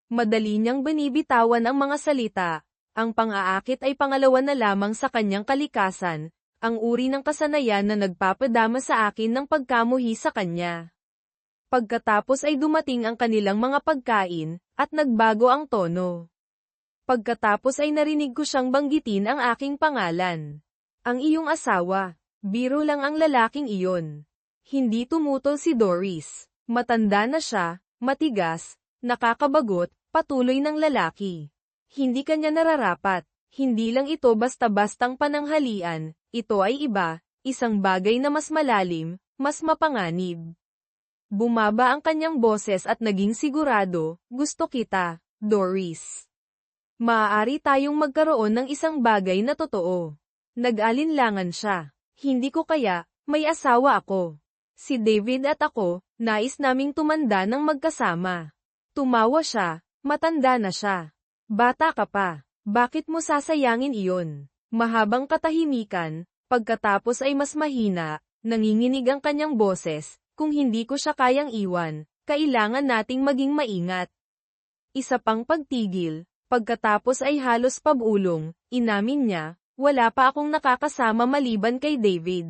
Madali niyang binibitawan ang mga salita, ang pang-aakit ay pangalawa na lamang sa kanyang kalikasan, ang uri ng kasanayan na nagpapadama sa akin ng pagkamuhi sa kanya. Pagkatapos ay dumating ang kanilang mga pagkain, at nagbago ang tono. Pagkatapos ay narinig ko siyang banggitin ang aking pangalan. Ang iyong asawa. Biro lang ang lalaking iyon. Hindi tumutol si Doris. Matanda na siya, matigas, Nakakabagot, patuloy ng lalaki. Hindi kanya nararapat. Hindi lang ito basta-bastang pananghalian, ito ay iba, isang bagay na mas malalim, mas mapanganib. Bumaba ang kanyang boses at naging sigurado, gusto kita, Doris. Maaari tayong magkaroon ng isang bagay na totoo. Nag-alinlangan siya. Hindi ko kaya, may asawa ako. Si David at ako, nais naming tumanda ng magkasama. Tumawa siya, matanda na siya. Bata ka pa. Bakit mo sasayangin iyon? Mahabang katahimikan, pagkatapos ay mas mahina, nanginginig ang kanyang boses, kung hindi ko siya kayang iwan, kailangan nating maging maingat. Isa pang pagtigil, pagkatapos ay halos pabulong, inamin niya, wala pa akong nakakasama maliban kay David.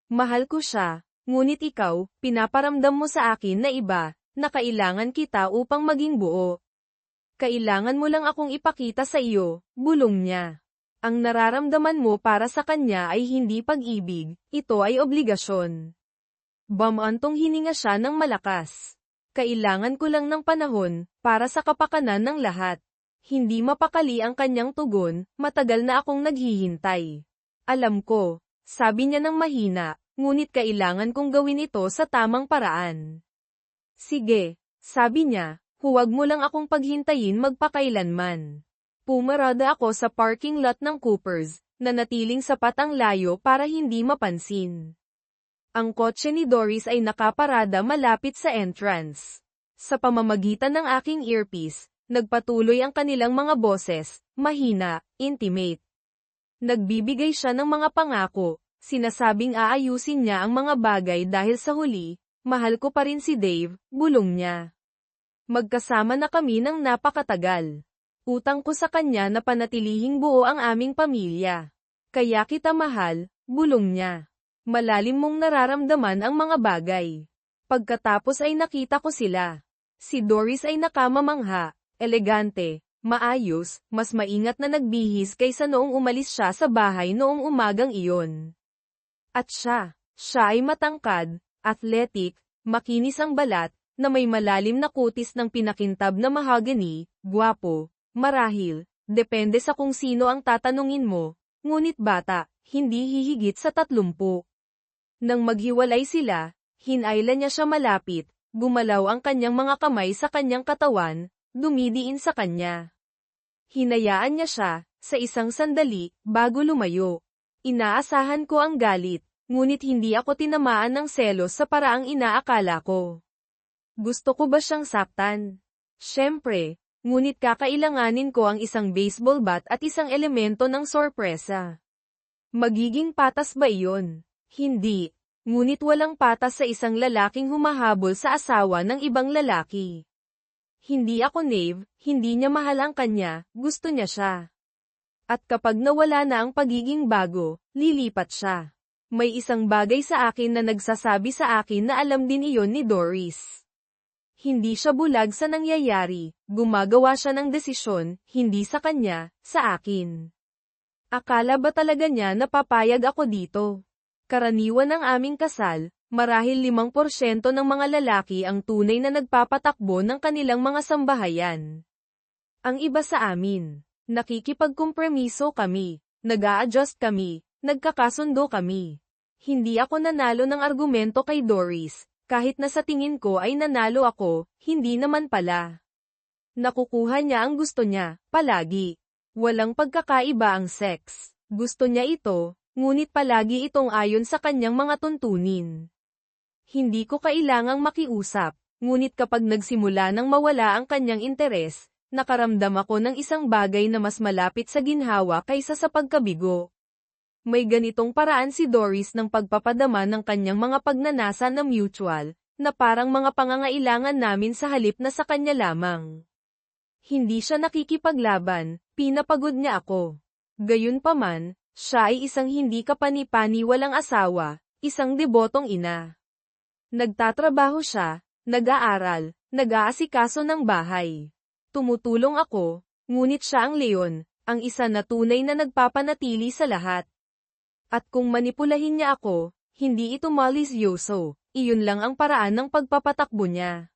Mahal ko siya, ngunit ikaw, pinaparamdam mo sa akin na iba, na kailangan kita upang maging buo. Kailangan mo lang akong ipakita sa iyo, bulong niya. Ang nararamdaman mo para sa kanya ay hindi pag-ibig, ito ay obligasyon. Bumantong hininga siya ng malakas. Kailangan ko lang ng panahon, para sa kapakanan ng lahat. Hindi mapakali ang kanyang tugon, matagal na akong naghihintay. Alam ko, sabi niya ng mahina, ngunit kailangan kong gawin ito sa tamang paraan. Sige, sabi niya. Huwag mo lang akong paghintayin magpakailanman. Pumarada ako sa parking lot ng Coopers, na natiling sapat ang layo para hindi mapansin. Ang kotse ni Doris ay nakaparada malapit sa entrance. Sa pamamagitan ng aking earpiece, nagpatuloy ang kanilang mga boses, mahina, intimate. Nagbibigay siya ng mga pangako, sinasabing aayusin niya ang mga bagay dahil sa huli, mahal ko pa rin si Dave, bulong niya. Magkasama na kami ng napakatagal. Utang ko sa kanya na panatilihing buo ang aming pamilya. Kaya kita mahal, bulong niya. Malalim mong nararamdaman ang mga bagay. Pagkatapos ay nakita ko sila. Si Doris ay nakamamangha, elegante, maayos, mas maingat na nagbihis kaysa noong umalis siya sa bahay noong umagang iyon. At siya ay matangkad, athletic, makinis ang balat, na may malalim na kutis ng pinakintab na mahogany, gwapo, marahil, depende sa kung sino ang tatanungin mo, ngunit bata, hindi hihigit sa 30. Nang maghiwalay sila, hinayla niya siya malapit, gumalaw ang kanyang mga kamay sa kanyang katawan, dumidiin sa kanya. Hinayaan niya siya, sa isang sandali, bago lumayo. Inaasahan ko ang galit, ngunit hindi ako tinamaan ng selos sa paraang inaakala ko. Gusto ko ba siyang saktan? Siyempre, ngunit kakailanganin ko ang isang baseball bat at isang elemento ng sorpresa. Magiging patas ba iyon? Hindi. Ngunit walang patas sa isang lalaking humahabol sa asawa ng ibang lalaki. Hindi ako Nave, hindi niya mahal ang kanya, gusto niya siya. At kapag nawala na ang pagiging bago, lilipat siya. May isang bagay sa akin na nagsasabi sa akin na alam din iyon ni Doris. Hindi siya bulag sa nangyayari, gumagawa siya ng desisyon, hindi sa kanya, sa akin. Akala ba talaga niya na papayag ako dito? Karaniwan ng aming kasal, marahil 5% ng mga lalaki ang tunay na nagpapatakbo ng kanilang mga sambahayan. Ang iba sa amin, nakikipagkompromiso kami, nag-a-adjust kami, nagkakasundo kami. Hindi ako nanalo ng argumento kay Doris. Kahit na sa tingin ko ay nanalo ako, hindi naman pala. Nakukuha niya ang gusto niya, palagi. Walang pagkakaiba ang sex. Gusto niya ito, ngunit palagi itong ayon sa kanyang mga tuntunin. Hindi ko kailangang makiusap, ngunit kapag nagsimula nang mawala ang kanyang interes, nakaramdam ako ng isang bagay na mas malapit sa ginhawa kaysa sa pagkabigo. May ganitong paraan si Doris ng pagpapadama ng kanyang mga pagnanasa na mutual, na parang mga pangangailangan namin sa halip na sa kanya lamang. Hindi siya nakikipaglaban, pinapagod niya ako. Gayunpaman, siya ay isang hindi kapani-paniwalang asawa, isang debotong ina. Nagtatrabaho siya, nag-aaral, nag-aasikaso ng bahay. Tumutulong ako, ngunit siya ang leon, ang isa na tunay na nagpapanatili sa lahat. At kung manipulahin niya ako, hindi ito malisyoso, iyon lang ang paraan ng pagpapatakbo niya.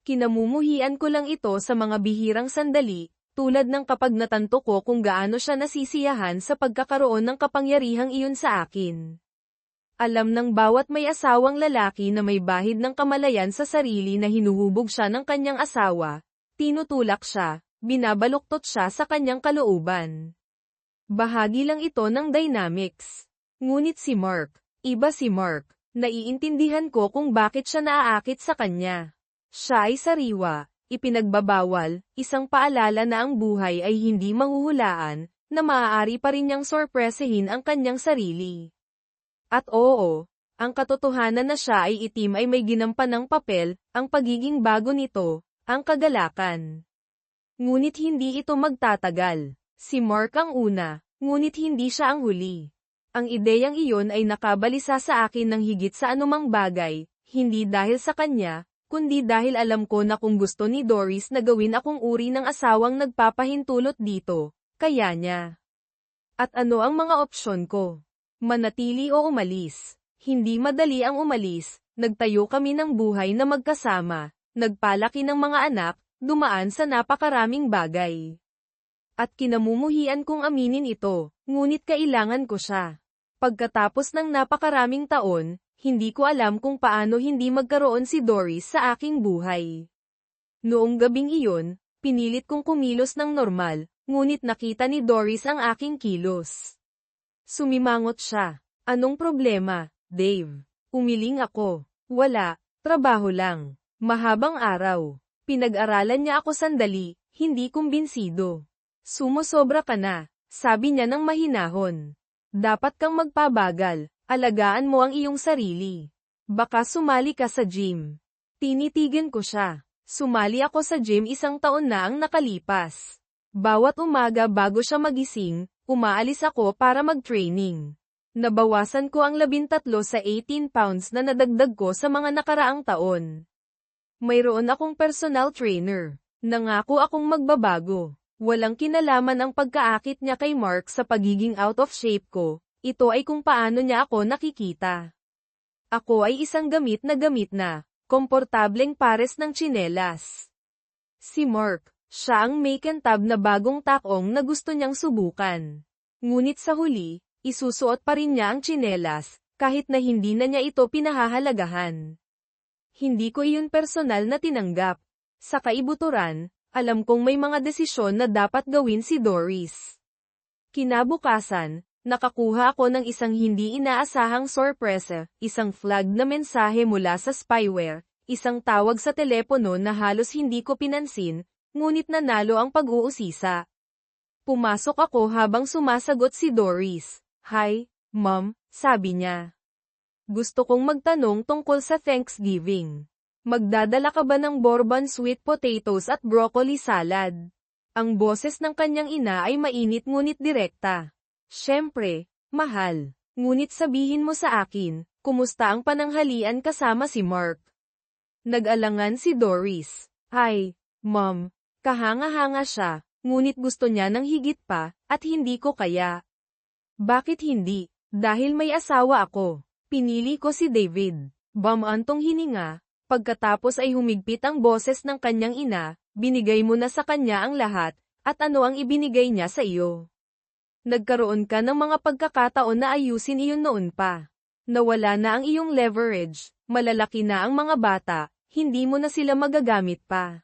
Kinamumuhian ko lang ito sa mga bihirang sandali, tulad ng kapag natanto ko kung gaano siya nasisiyahan sa pagkakaroon ng kapangyarihang iyon sa akin. Alam ng bawat may asawang lalaki na may bahid ng kamalayan sa sarili na hinuhubog siya ng kanyang asawa, tinutulak siya, binabaluktot siya sa kanyang kalooban. Bahagi lang ito ng dynamics. Ngunit si Mark, iba si Mark, naiintindihan ko kung bakit siya naaakit sa kanya. Siya ay sariwa, ipinagbabawal, isang paalala na ang buhay ay hindi mahuhulaan, na maaari pa rin niyang sorpresahin ang kanyang sarili. At oo, ang katotohanan na siya ay itim ay may ginampanang papel, ang pagiging bago nito, ang kagalakan. Ngunit hindi ito magtatagal. Si Mark ang una, ngunit hindi siya ang huli. Ang ideyang iyon ay nakabalisa sa akin ng higit sa anumang bagay, hindi dahil sa kanya, kundi dahil alam ko na kung gusto ni Doris na gawin akong uri ng asawang nagpapahintulot dito, kaya niya. At ano ang mga opsyon ko? Manatili o umalis? Hindi madali ang umalis, nagtayo kami ng buhay na magkasama, nagpalaki ng mga anak, dumaan sa napakaraming bagay. At kinamumuhian kong aminin ito, ngunit kailangan ko siya. Pagkatapos ng napakaraming taon, hindi ko alam kung paano hindi magkaroon si Doris sa aking buhay. Noong gabing iyon, pinilit kong kumilos ng normal, ngunit nakita ni Doris ang aking kilos. Sumimangot siya. Anong problema, Dave? Umiling ako. Wala, trabaho lang. Mahabang araw. Pinag-aralan niya ako sandali, hindi kumbinsido. Sumosobra ka na, sabi niya ng mahinahon. Dapat kang magpabagal. Alagaan mo ang iyong sarili. Baka sumali ka sa gym. Tinitigan ko siya. Sumali ako sa gym 1 taon na ang nakalipas. Bawat umaga bago siya magising, umaalis ako para mag-training. Nabawasan ko ang 13 sa 18 pounds na nadagdag ko sa mga nakaraang taon. Mayroon akong personal trainer. Nangako akong magbabago. Walang kinalaman ang pagkaakit niya kay Mark sa pagiging out of shape ko. Ito ay kung paano niya ako nakikita. Ako ay isang gamit na, komportableng pares ng tsinelas. Si Mark, siya ang make and tab na bagong takong na gusto niyang subukan. Ngunit sa huli, isusuot pa rin niya ang tsinelas, kahit na hindi na niya ito pinahahalagahan. Hindi ko iyon personal na tinanggap. Sa kaibuturan, alam kong may mga desisyon na dapat gawin si Doris. Kinabukasan, nakakuha ako ng isang hindi inaasahang sorpresa, isang flag na mensahe mula sa spyware, isang tawag sa telepono na halos hindi ko pinansin, ngunit nanalo ang pag-uusisa. Pumasok ako habang sumasagot si Doris. Hi, Mom, sabi niya. Gusto kong magtanong tungkol sa Thanksgiving. Magdadala ka ba ng bourbon sweet potatoes at broccoli salad? Ang boses ng kanyang ina ay mainit ngunit direkta. Siyempre, mahal. Ngunit sabihin mo sa akin, kumusta ang pananghalian kasama si Mark? Nag-alangan si Doris. Ay, Mom, kahanga-hanga siya, ngunit gusto niya ng higit pa, at hindi ko kaya. Bakit hindi? Dahil may asawa ako. Pinili ko si David. Bumantong hininga, pagkatapos ay humigpit ang boses ng kanyang ina, binigay mo na sa kanya ang lahat, at ano ang ibinigay niya sa iyo? Nagkaroon ka ng mga pagkakataon na ayusin iyon noon pa. Nawala na ang iyong leverage, malalaki na ang mga bata, hindi mo na sila magagamit pa.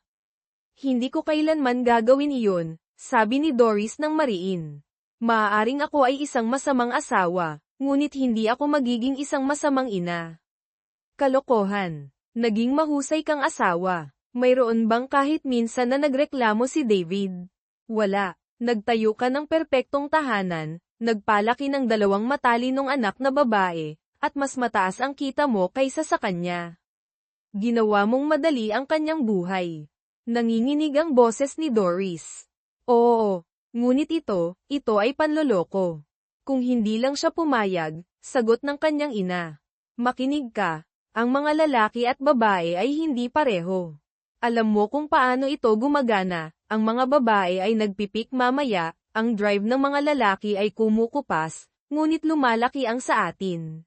Hindi ko kailanman gagawin iyon, sabi ni Doris ng mariin. Maaaring ako ay isang masamang asawa, ngunit hindi ako magiging isang masamang ina. Kalokohan. Naging mahusay kang asawa. Mayroon bang kahit minsan na nagreklamo si David? Wala. Nagtayo ka ng perpektong tahanan, nagpalaki ng 2 matalinong anak na babae, at mas mataas ang kita mo kaysa sa kanya. Ginawa mong madali ang kanyang buhay. Nanginginig ang boses ni Doris. Oo, ngunit ito ay panloloko. Kung hindi lang siya pumayag, sagot ng kanyang ina. Makinig ka, ang mga lalaki at babae ay hindi pareho. Alam mo kung paano ito gumagana, ang mga babae ay nagpipik mamaya, ang drive ng mga lalaki ay kumukupas, ngunit lumalaki ang sa atin.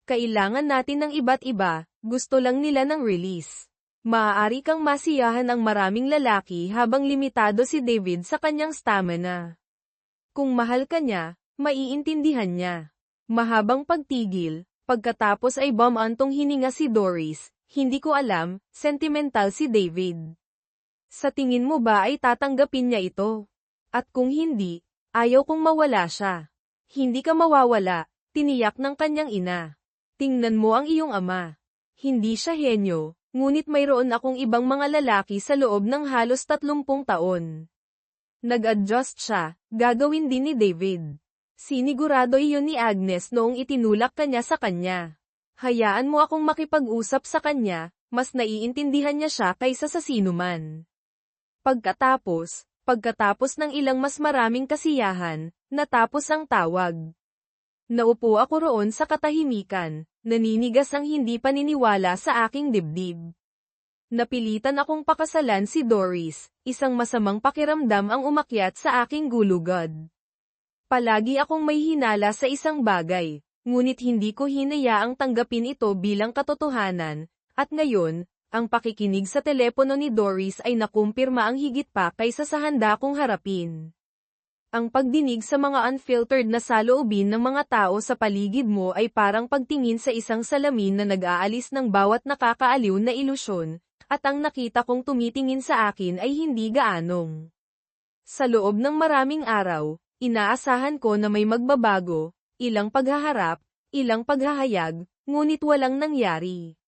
Kailangan natin ng iba't iba, gusto lang nila ng release. Maaari kang masiyahan ang maraming lalaki habang limitado si David sa kanyang stamina. Kung mahal ka niya, maiintindihan niya. Mahabang pagtigil, pagkatapos ay bumantong hininga si Doris. Hindi ko alam, sentimental si David. Sa tingin mo ba ay tatanggapin niya ito? At kung hindi, ayaw kong mawala siya. Hindi ka mawawala, tiniyak ng kanyang ina. Tingnan mo ang iyong ama. Hindi siya henyo, ngunit mayroon akong ibang mga lalaki sa loob ng halos 30 taon. Nag-adjust siya, gagawin din ni David. Sinigurado iyon ni Agnes noong itinulak kanya sa kanya. Hayaan mo akong makipag-usap sa kanya, mas naiintindihan niya siya kaysa sa sinuman. Pagkatapos ng ilang mas maraming kasiyahan, natapos ang tawag. Naupo ako roon sa katahimikan, naninigas ang hindi paniniwala sa aking dibdib. Napilitan akong pakasalan si Doris, isang masamang pakiramdam ang umakyat sa aking gulugod. Palagi akong may hinala sa isang bagay. Ngunit hindi ko hinayaang tanggapin ito bilang katotohanan, at ngayon, ang pakikinig sa telepono ni Doris ay nakumpirma ang higit pa kaysa sa handa kong harapin. Ang pagdinig sa mga unfiltered na saloobin ng mga tao sa paligid mo ay parang pagtingin sa isang salamin na nag-aalis ng bawat nakakaaliw na ilusyon, at ang nakita kong tumitingin sa akin ay hindi gaanong. Sa loob ng maraming araw, inaasahan ko na may magbabago. Ilang paghaharap, ilang paghahayag, ngunit walang nangyari.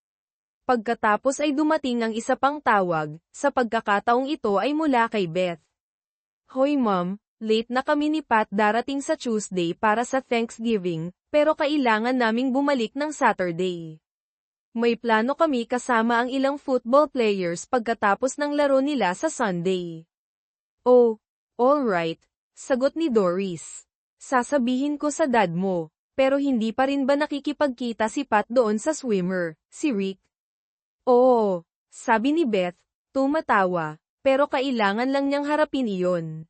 Pagkatapos ay dumating ang isa pang tawag, sa pagkakataong ito ay mula kay Beth. Hoy mom, late na kami ni Pat darating sa Tuesday para sa Thanksgiving, pero kailangan naming bumalik ng Saturday. May plano kami kasama ang ilang football players pagkatapos ng laro nila sa Sunday. Oh, alright, sagot ni Doris. Sasabihin ko sa dad mo, pero hindi pa rin ba nakikipagkita si Pat doon sa swimmer, si Rick? Oo, sabi ni Beth, tumatawa, pero kailangan lang niyang harapin iyon.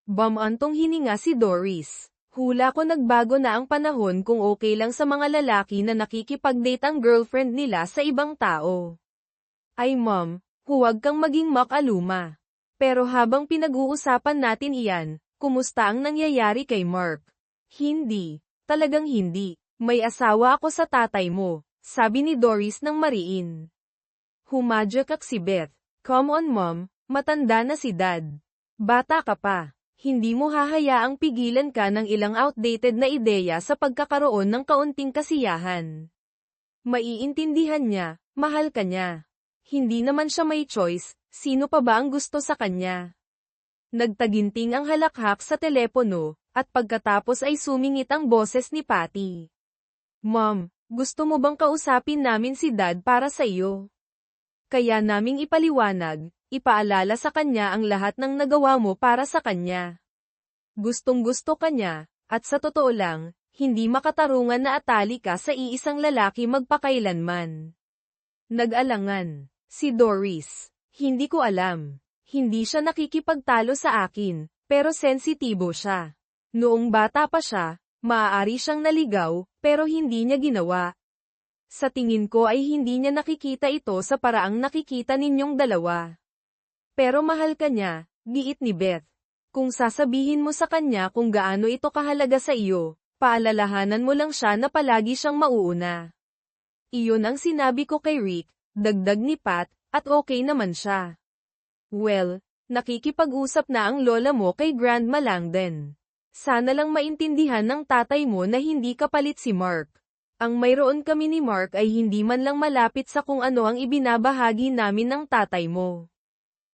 Bumantong hininga si Doris. Hula ko nagbago na ang panahon kung okay lang sa mga lalaki na nakikipag-date ang girlfriend nila sa ibang tao. Ay mom, huwag kang maging makaluma. Pero habang pinag-uusapan natin iyan, kumusta ang nangyayari kay Mark? Hindi. Talagang hindi. May asawa ako sa tatay mo, sabi ni Doris ng mariin. Humadyak si Beth. Come on mom, matanda na si dad. Bata ka pa. Hindi mo hahayaang pigilan ka ng ilang outdated na ideya sa pagkakaroon ng kaunting kasiyahan. Maiintindihan niya, mahal ka niya. Hindi naman siya may choice, sino pa ba ang gusto sa kanya? Nagtaginting ang halakhak sa telepono, at pagkatapos ay sumingit ang boses ni Patty. Mom, gusto mo bang kausapin namin si Dad para sa iyo? Kaya naming ipaliwanag, ipaalala sa kanya ang lahat ng nagawa mo para sa kanya. Gustong-gusto ka niya, at sa totoo lang, hindi makatarungan na atali ka sa iisang lalaki magpakailanman. Nag-alangan. Si Doris. Hindi ko alam. Hindi siya nakikipagtalo sa akin, pero sensitibo siya. Noong bata pa siya, maaari siyang naligaw, pero hindi niya ginawa. Sa tingin ko ay hindi niya nakikita ito sa paraang nakikita ninyong dalawa. Pero mahal ka niya, giit ni Beth. Kung sasabihin mo sa kanya kung gaano ito kahalaga sa iyo, paalalahanan mo lang siya na palagi siyang mauuna. Iyon ang sinabi ko kay Rick, dagdag ni Pat, at okay naman siya. Well, nakikipag-usap na ang lola mo kay Grandma Langdon. Sana lang maintindihan ng tatay mo na hindi kapalit si Mark. Ang mayroon kami ni Mark ay hindi man lang malapit sa kung ano ang ibinabahagi namin ng tatay mo.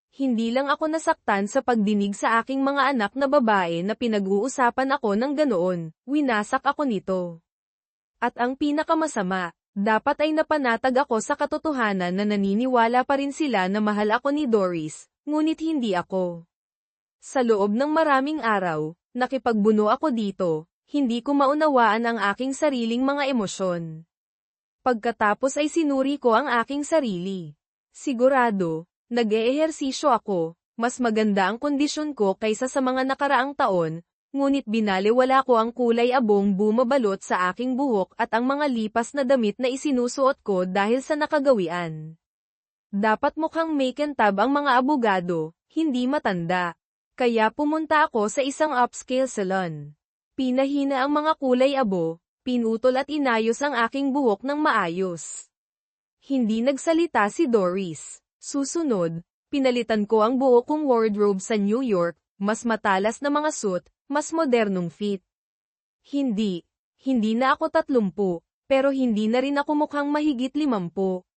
Hindi lang ako nasaktan sa pagdinig sa aking mga anak na babae na pinag-uusapan ako ng ganoon, winasak ako nito. At ang pinakamasama, dapat ay napanatag ako sa katotohanan na naniniwala pa rin sila na mahal ako ni Doris, ngunit hindi ako. Sa loob ng maraming araw, nakipagbuno ako dito, hindi ko maunawaan ang aking sariling mga emosyon. Pagkatapos ay sinuri ko ang aking sarili. Sigurado, nag-eehersisyo ako, mas maganda ang kondisyon ko kaysa sa mga nakaraang taon, ngunit binaliwala ko ang kulay abong bumabalot sa aking buhok at ang mga lipas na damit na isinusuot ko dahil sa nakagawian. Dapat mukhang may kintab ang mga abogado, hindi matanda. Kaya pumunta ako sa isang upscale salon. Pinahina ang mga kulay abo, pinutol at inayos ang aking buhok ng maayos. Hindi nagsalita si Doris. Susunod, pinalitan ko ang buo kong wardrobe sa New York, mas matalas na mga suit, mas modernong fit. Hindi na ako 30, pero hindi na rin ako mukhang mahigit 50.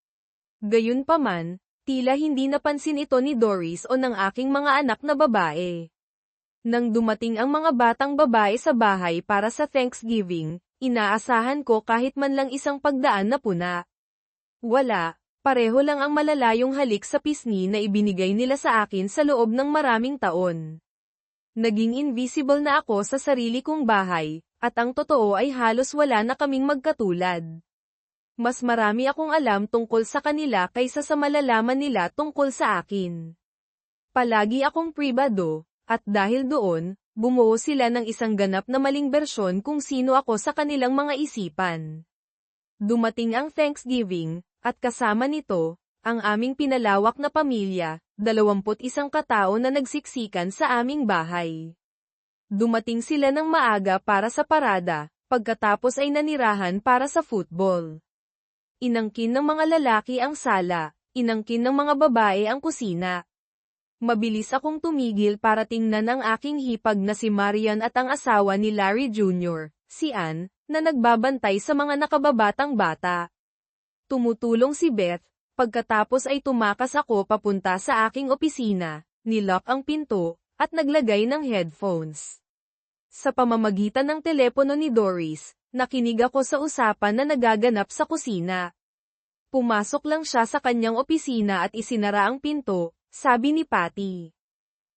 Gayunpaman, tila hindi napansin ito ni Doris o ng aking mga anak na babae. Nang dumating ang mga batang babae sa bahay para sa Thanksgiving, inaasahan ko kahit man lang isang pagdaan na puna. Wala, pareho lang ang malalayong halik sa pisngi na ibinigay nila sa akin sa loob ng maraming taon. Naging invisible na ako sa sarili kong bahay, at ang totoo ay halos wala na kaming magkatulad. Mas marami akong alam tungkol sa kanila kaysa sa malalaman nila tungkol sa akin. Palagi akong pribado, at dahil doon, bumuo sila ng isang ganap na maling bersyon kung sino ako sa kanilang mga isipan. Dumating ang Thanksgiving, at kasama nito, ang aming pinalawak na pamilya, 21 katao na nagsiksikan sa aming bahay. Dumating sila ng maaga para sa parada, pagkatapos ay nanirahan para sa football. Inangkin ng mga lalaki ang sala, inangkin ng mga babae ang kusina. Mabilis akong tumigil para tingnan ang aking hipag na si Marian at ang asawa ni Larry Jr., si Ann, na nagbabantay sa mga nakababatang bata. Tumutulong si Beth, pagkatapos ay tumakas ako papunta sa aking opisina, nilock ang pinto, at naglagay ng headphones. Sa pamamagitan ng telepono ni Doris, nakinig ako sa usapan na nagaganap sa kusina. Pumasok lang siya sa kanyang opisina at isinara ang pinto, sabi ni Patty.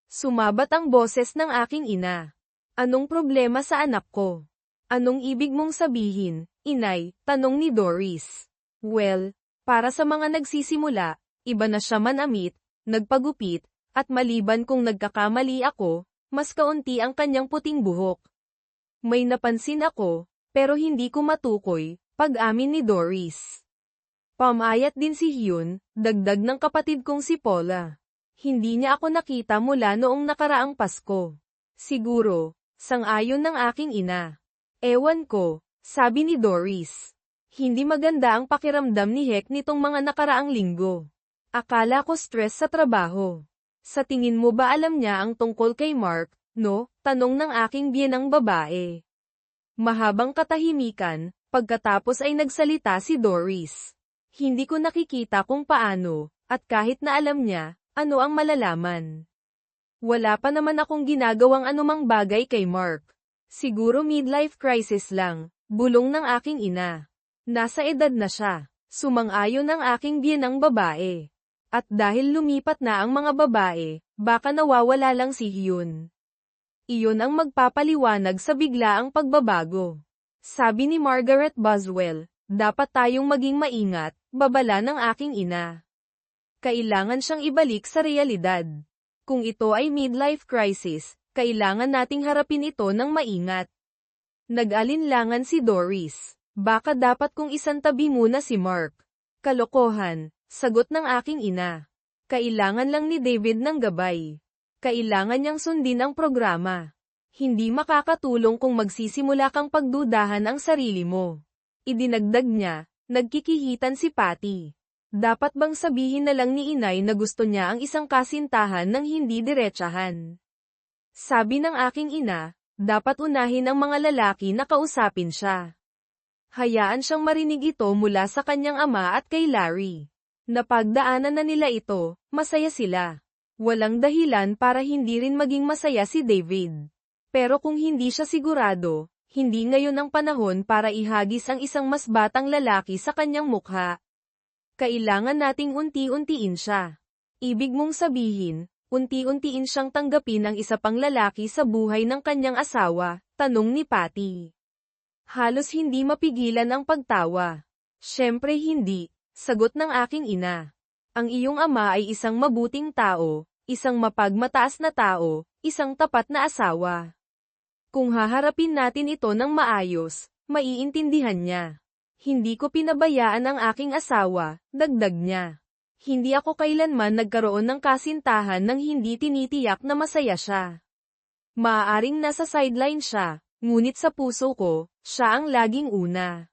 Sumabat ang boses ng aking ina. Anong problema sa anak ko? Anong ibig mong sabihin, inay? Tanong ni Doris. Well, para sa mga nagsisimula, iba na siya manamit, nagpagupit, at maliban kung nagkakamali ako, mas kaunti ang kanyang puting buhok. May napansin ako, pero hindi ko matukoy, pag-amin ni Doris. Pamayat din si Hyun, dagdag ng kapatid kong si Paula. Hindi niya ako nakita mula noong nakaraang Pasko. Siguro, sang-ayon ng aking ina. Ewan ko, sabi ni Doris. Hindi maganda ang pakiramdam ni Hek nitong mga nakaraang linggo. Akala ko stress sa trabaho. Sa tingin mo ba alam niya ang tungkol kay Mark, no? Tanong ng aking biyenang babae. Mahabang katahimikan, pagkatapos ay nagsalita si Doris. Hindi ko nakikita kung paano, at kahit na alam niya, ano ang malalaman. Wala pa naman akong ginagawang anumang bagay kay Mark. Siguro midlife crisis lang, bulong ng aking ina. Nasa edad na siya, sumang-ayon ang aking biyenang babae. At dahil lumipat na ang mga babae, baka nawawala lang si Hyun. Iyon ang magpapaliwanag sa biglaang pagbabago. Sabi ni Margaret Boswell, dapat tayong maging maingat, babala ng aking ina. Kailangan siyang ibalik sa realidad. Kung ito ay midlife crisis, kailangan nating harapin ito ng maingat. Nag-alinlangan si Doris. Baka dapat kong isantabi muna si Mark. Kalokohan, sagot ng aking ina. Kailangan lang ni David ng gabay. Kailangan niyang sundin ang programa. Hindi makakatulong kung magsisimula kang pagdudahan ang sarili mo. Idinagdag niya, nagkikihitan si Patty. Dapat bang sabihin na lang ni inay na gusto niya ang isang kasintahan ng hindi diretsahan? Sabi ng aking ina, dapat unahin ang mga lalaki na kausapin siya. Hayaan siyang marinig ito mula sa kanyang ama at kay Larry. Napagdaanan na nila ito, masaya sila. Walang dahilan para hindi rin maging masaya si David. Pero kung hindi siya sigurado, hindi ngayon ang panahon para ihagis ang isang mas batang lalaki sa kanyang mukha. Kailangan nating unti-untiin siya. Ibig mong sabihin, unti-untiin siyang tanggapin ang isa pang lalaki sa buhay ng kanyang asawa, tanong ni Patty. Halos hindi mapigilan ang pagtawa. Siyempre hindi, sagot ng aking ina. Ang iyong ama ay isang mabuting tao, isang mapagmataas na tao, isang tapat na asawa. Kung haharapin natin ito ng maayos, maiintindihan niya. Hindi ko pinabayaan ang aking asawa, dagdag niya. Hindi ako kailanman nagkaroon ng kasintahan nang hindi tinitiyak na masaya siya. Maaaring nasa sideline siya, ngunit sa puso ko, siya ang laging una.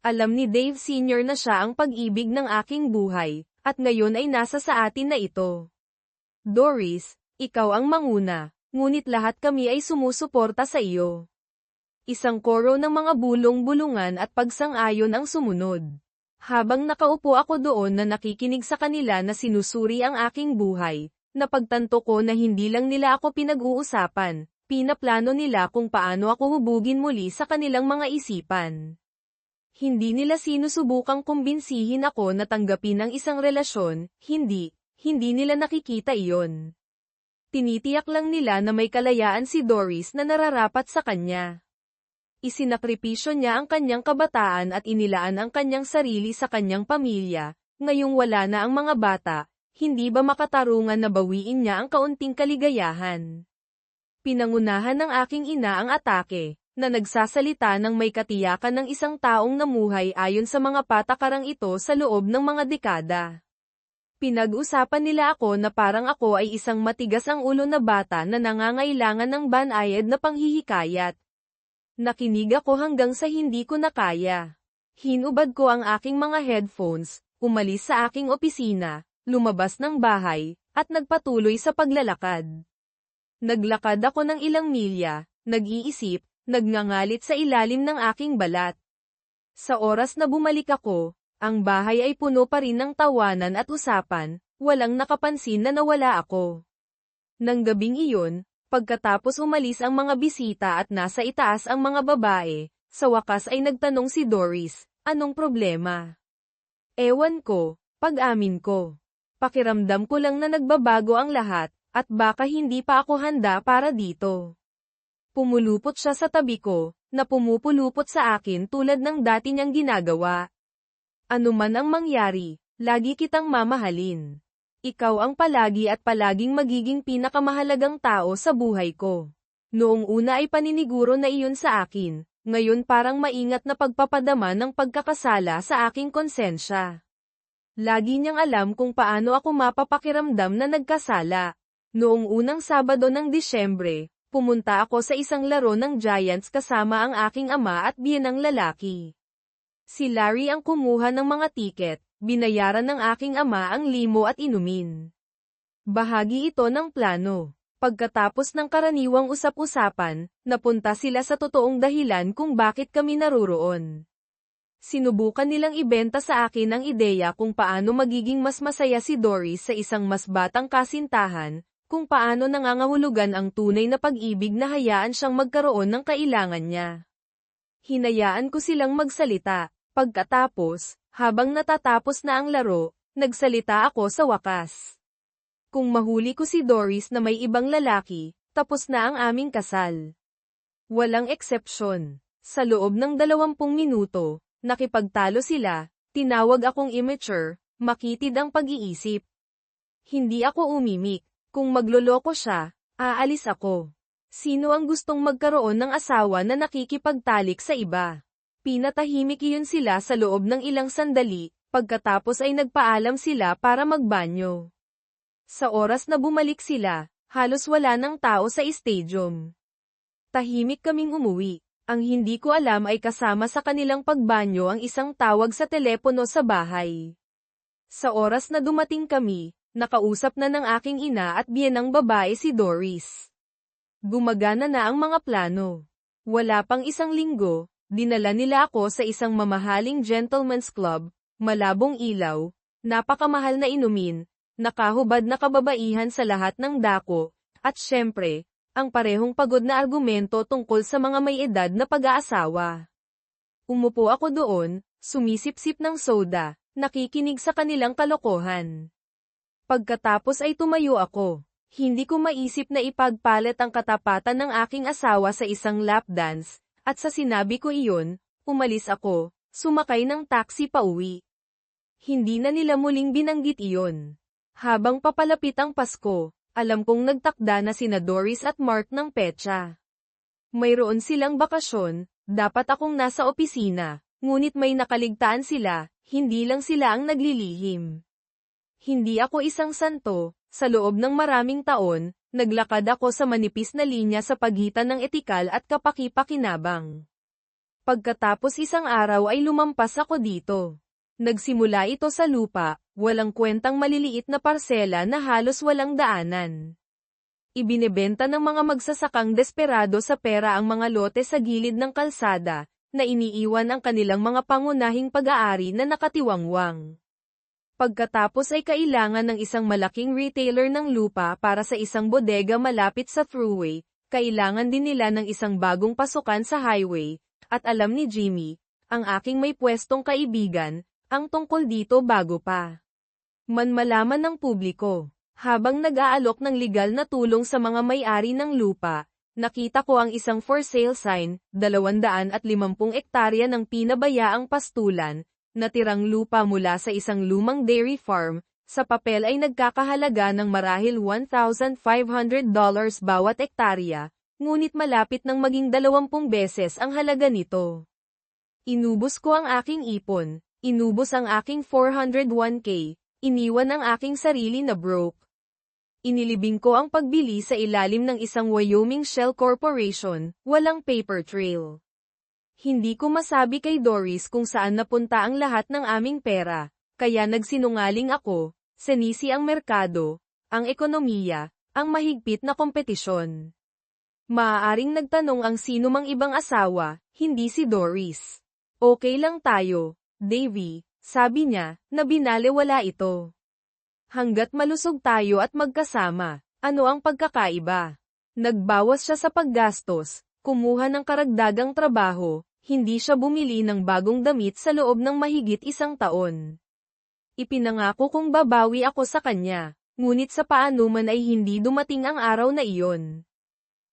Alam ni Dave Sr. na siya ang pag-ibig ng aking buhay, at ngayon ay nasa sa atin na ito. Doris, ikaw ang manguna, ngunit lahat kami ay sumusuporta sa iyo. Isang koro ng mga bulong-bulungan at pagsang-ayon ang sumunod. Habang nakaupo ako doon na nakikinig sa kanila na sinusuri ang aking buhay, napagtanto ko na hindi lang nila ako pinag-uusapan, pinaplano nila kung paano ako hubugin muli sa kanilang mga isipan. Hindi nila sinusubukang kumbinsihin ako na tanggapin ang isang relasyon, hindi nila nakikita iyon. Tinitiyak lang nila na may kalayaan si Doris na nararapat sa kanya. Isinakripisyo niya ang kanyang kabataan at inilaan ang kanyang sarili sa kanyang pamilya, ngayong wala na ang mga bata, hindi ba makatarungan na bawiin niya ang kaunting kaligayahan? Pinangunahan ng aking ina ang atake, na nagsasalita ng may katiyakan ng isang taong namuhay ayon sa mga patakarang ito sa loob ng mga dekada. Pinag-usapan nila ako na parang ako ay isang matigas ang ulo na bata na nangangailangan ng banayad na panghihikayat. Nakinig ako hanggang sa hindi ko na kaya. Hinubad ko ang aking mga headphones, umalis sa aking opisina, lumabas ng bahay, at nagpatuloy sa paglalakad. Naglakad ako ng ilang milya, nag-iisip, nagngangalit sa ilalim ng aking balat. Sa oras na bumalik ako, ang bahay ay puno pa rin ng tawanan at usapan, walang nakapansin na nawala ako. Nang gabing iyon, pagkatapos umalis ang mga bisita at nasa itaas ang mga babae, sa wakas ay nagtanong si Doris, anong problema? Ewan ko, pag-amin ko. Pakiramdam ko lang na nagbabago ang lahat, at baka hindi pa ako handa para dito. Pumulupot siya sa tabi ko, na pumupulupot sa akin tulad ng dati niyang ginagawa. Ano man ang mangyari, lagi kitang mamahalin. Ikaw ang palagi at palaging magiging pinakamahalagang tao sa buhay ko. Noong una ay paniniguro na iyon sa akin, ngayon parang maingat na pagpapadama ng pagkakasala sa aking konsensya. Lagi niyang alam kung paano ako mapapakiramdam na nagkasala. Noong unang Sabado ng Disyembre, pumunta ako sa isang laro ng Giants kasama ang aking ama at biyenang lalaki. Si Larry ang kumuha ng mga tiket. Binayaran ng aking ama ang limo at inumin. Bahagi ito ng plano. Pagkatapos ng karaniwang usap-usapan, napunta sila sa totoong dahilan kung bakit kami naruroon. Sinubukan nilang ibenta sa akin ang ideya kung paano magiging mas masaya si Doris sa isang mas batang kasintahan, kung paano nangangahulugan ang tunay na pag-ibig na hayaan siyang magkaroon ng kailangan niya. Hinayaan ko silang magsalita. Pagkatapos, habang natatapos na ang laro, nagsalita ako sa wakas. Kung mahuli ko si Doris na may ibang lalaki, tapos na ang aming kasal. Walang eksepsyon. Sa loob ng 20 minuto, nakipagtalo sila, tinawag akong immature, makitid ang pag-iisip. Hindi ako umimik. Kung magloloko siya, aalis ako. Sino ang gustong magkaroon ng asawa na nakikipagtalik sa iba? Pinatahimik iyon sila sa loob ng ilang sandali, pagkatapos ay nagpaalam sila para magbanyo. Sa oras na bumalik sila, halos wala ng tao sa stadium. Tahimik kaming umuwi. Ang hindi ko alam ay kasama sa kanilang pagbanyo ang isang tawag sa telepono sa bahay. Sa oras na dumating kami, nakausap na ng aking ina at biyenang babae si Doris. Gumagana na ang mga plano. Wala pang isang linggo, dinala nila ako sa isang mamahaling gentleman's club, malabong ilaw, napakamahal na inumin, nakahubad na kababaihan sa lahat ng dako, at syempre, ang parehong pagod na argumento tungkol sa mga may edad na pag-aasawa. Umupo ako doon, sumisip-sip ng soda, nakikinig sa kanilang kalokohan. Pagkatapos ay tumayo ako. Hindi ko maisip na ipagpalit ang katapatan ng aking asawa sa isang lap dance, at sa sinabi ko iyon, umalis ako, sumakay ng taxi pauwi. Hindi na nila muling binanggit iyon. Habang papalapit ang Pasko, alam kong nagtakda na sina Doris at Mark ng petsa. Mayroon silang bakasyon, dapat akong nasa opisina, ngunit may nakaligtaan sila, hindi lang sila ang naglilihim. Hindi ako isang santo. Sa loob ng maraming taon, naglakad ako sa manipis na linya sa pagitan ng etikal at kapaki-pakinabang. Pagkatapos isang araw ay lumampas ako dito. Nagsimula ito sa lupa, walang kwentang maliliit na parsela na halos walang daanan. Ibinebenta ng mga magsasakang desperado sa pera ang mga lote sa gilid ng kalsada, na iniiwan ang kanilang mga pangunahing pag-aari na nakatiwangwang. Pagkatapos ay kailangan ng isang malaking retailer ng lupa para sa isang bodega malapit sa thruway, kailangan din nila ng isang bagong pasukan sa highway, at alam ni Jimmy, ang aking may pwestong kaibigan, ang tungkol dito bago pa malaman ng publiko. Habang nag-aalok ng legal na tulong sa mga may-ari ng lupa, nakita ko ang isang for sale sign, 250 ektarya ng pinabayaang pastulan, natirang lupa mula sa isang lumang dairy farm, sa papel ay nagkakahalaga ng marahil $1,500 bawat ektarya, ngunit malapit ng maging 20 beses ang halaga nito. Inubos ko ang aking ipon, inubos ang aking 401k, iniwan ang aking sarili na broke. Inilibing ko ang pagbili sa ilalim ng isang Wyoming Shell Corporation, walang paper trail. Hindi ko masabi kay Doris kung saan napunta ang lahat ng aming pera, kaya nagsinungaling ako, sinisi ang merkado, ang ekonomiya, ang mahigpit na kompetisyon. Maaaring nagtanong ang sinumang ibang asawa, hindi si Doris. Okay lang tayo, Davy, sabi niya, na binalewala ito. Hanggat malusog tayo at magkasama, ano ang pagkakaiba? Nagbawas siya sa paggastos, kumuha ng karagdagang trabaho, hindi siya bumili ng bagong damit sa loob ng mahigit 1 taon. Ipinangako kong babawi ako sa kanya, ngunit sa paano man ay hindi dumating ang araw na iyon.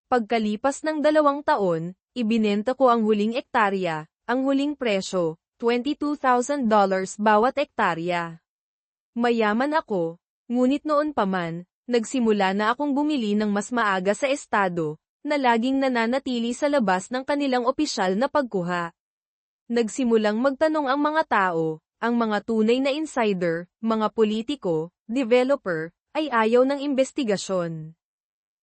Pagkalipas ng 2 taon, ibinenta ko ang huling ektarya, ang huling presyo, $22,000 bawat ektarya. Mayaman ako, ngunit noon pa man, nagsimula na akong bumili ng mas maaga sa estado, na laging nananatili sa labas ng kanilang opisyal na pagkuha. Nagsimulang magtanong ang mga tao, ang mga tunay na insider, mga politiko, developer, ay ayaw ng investigasyon.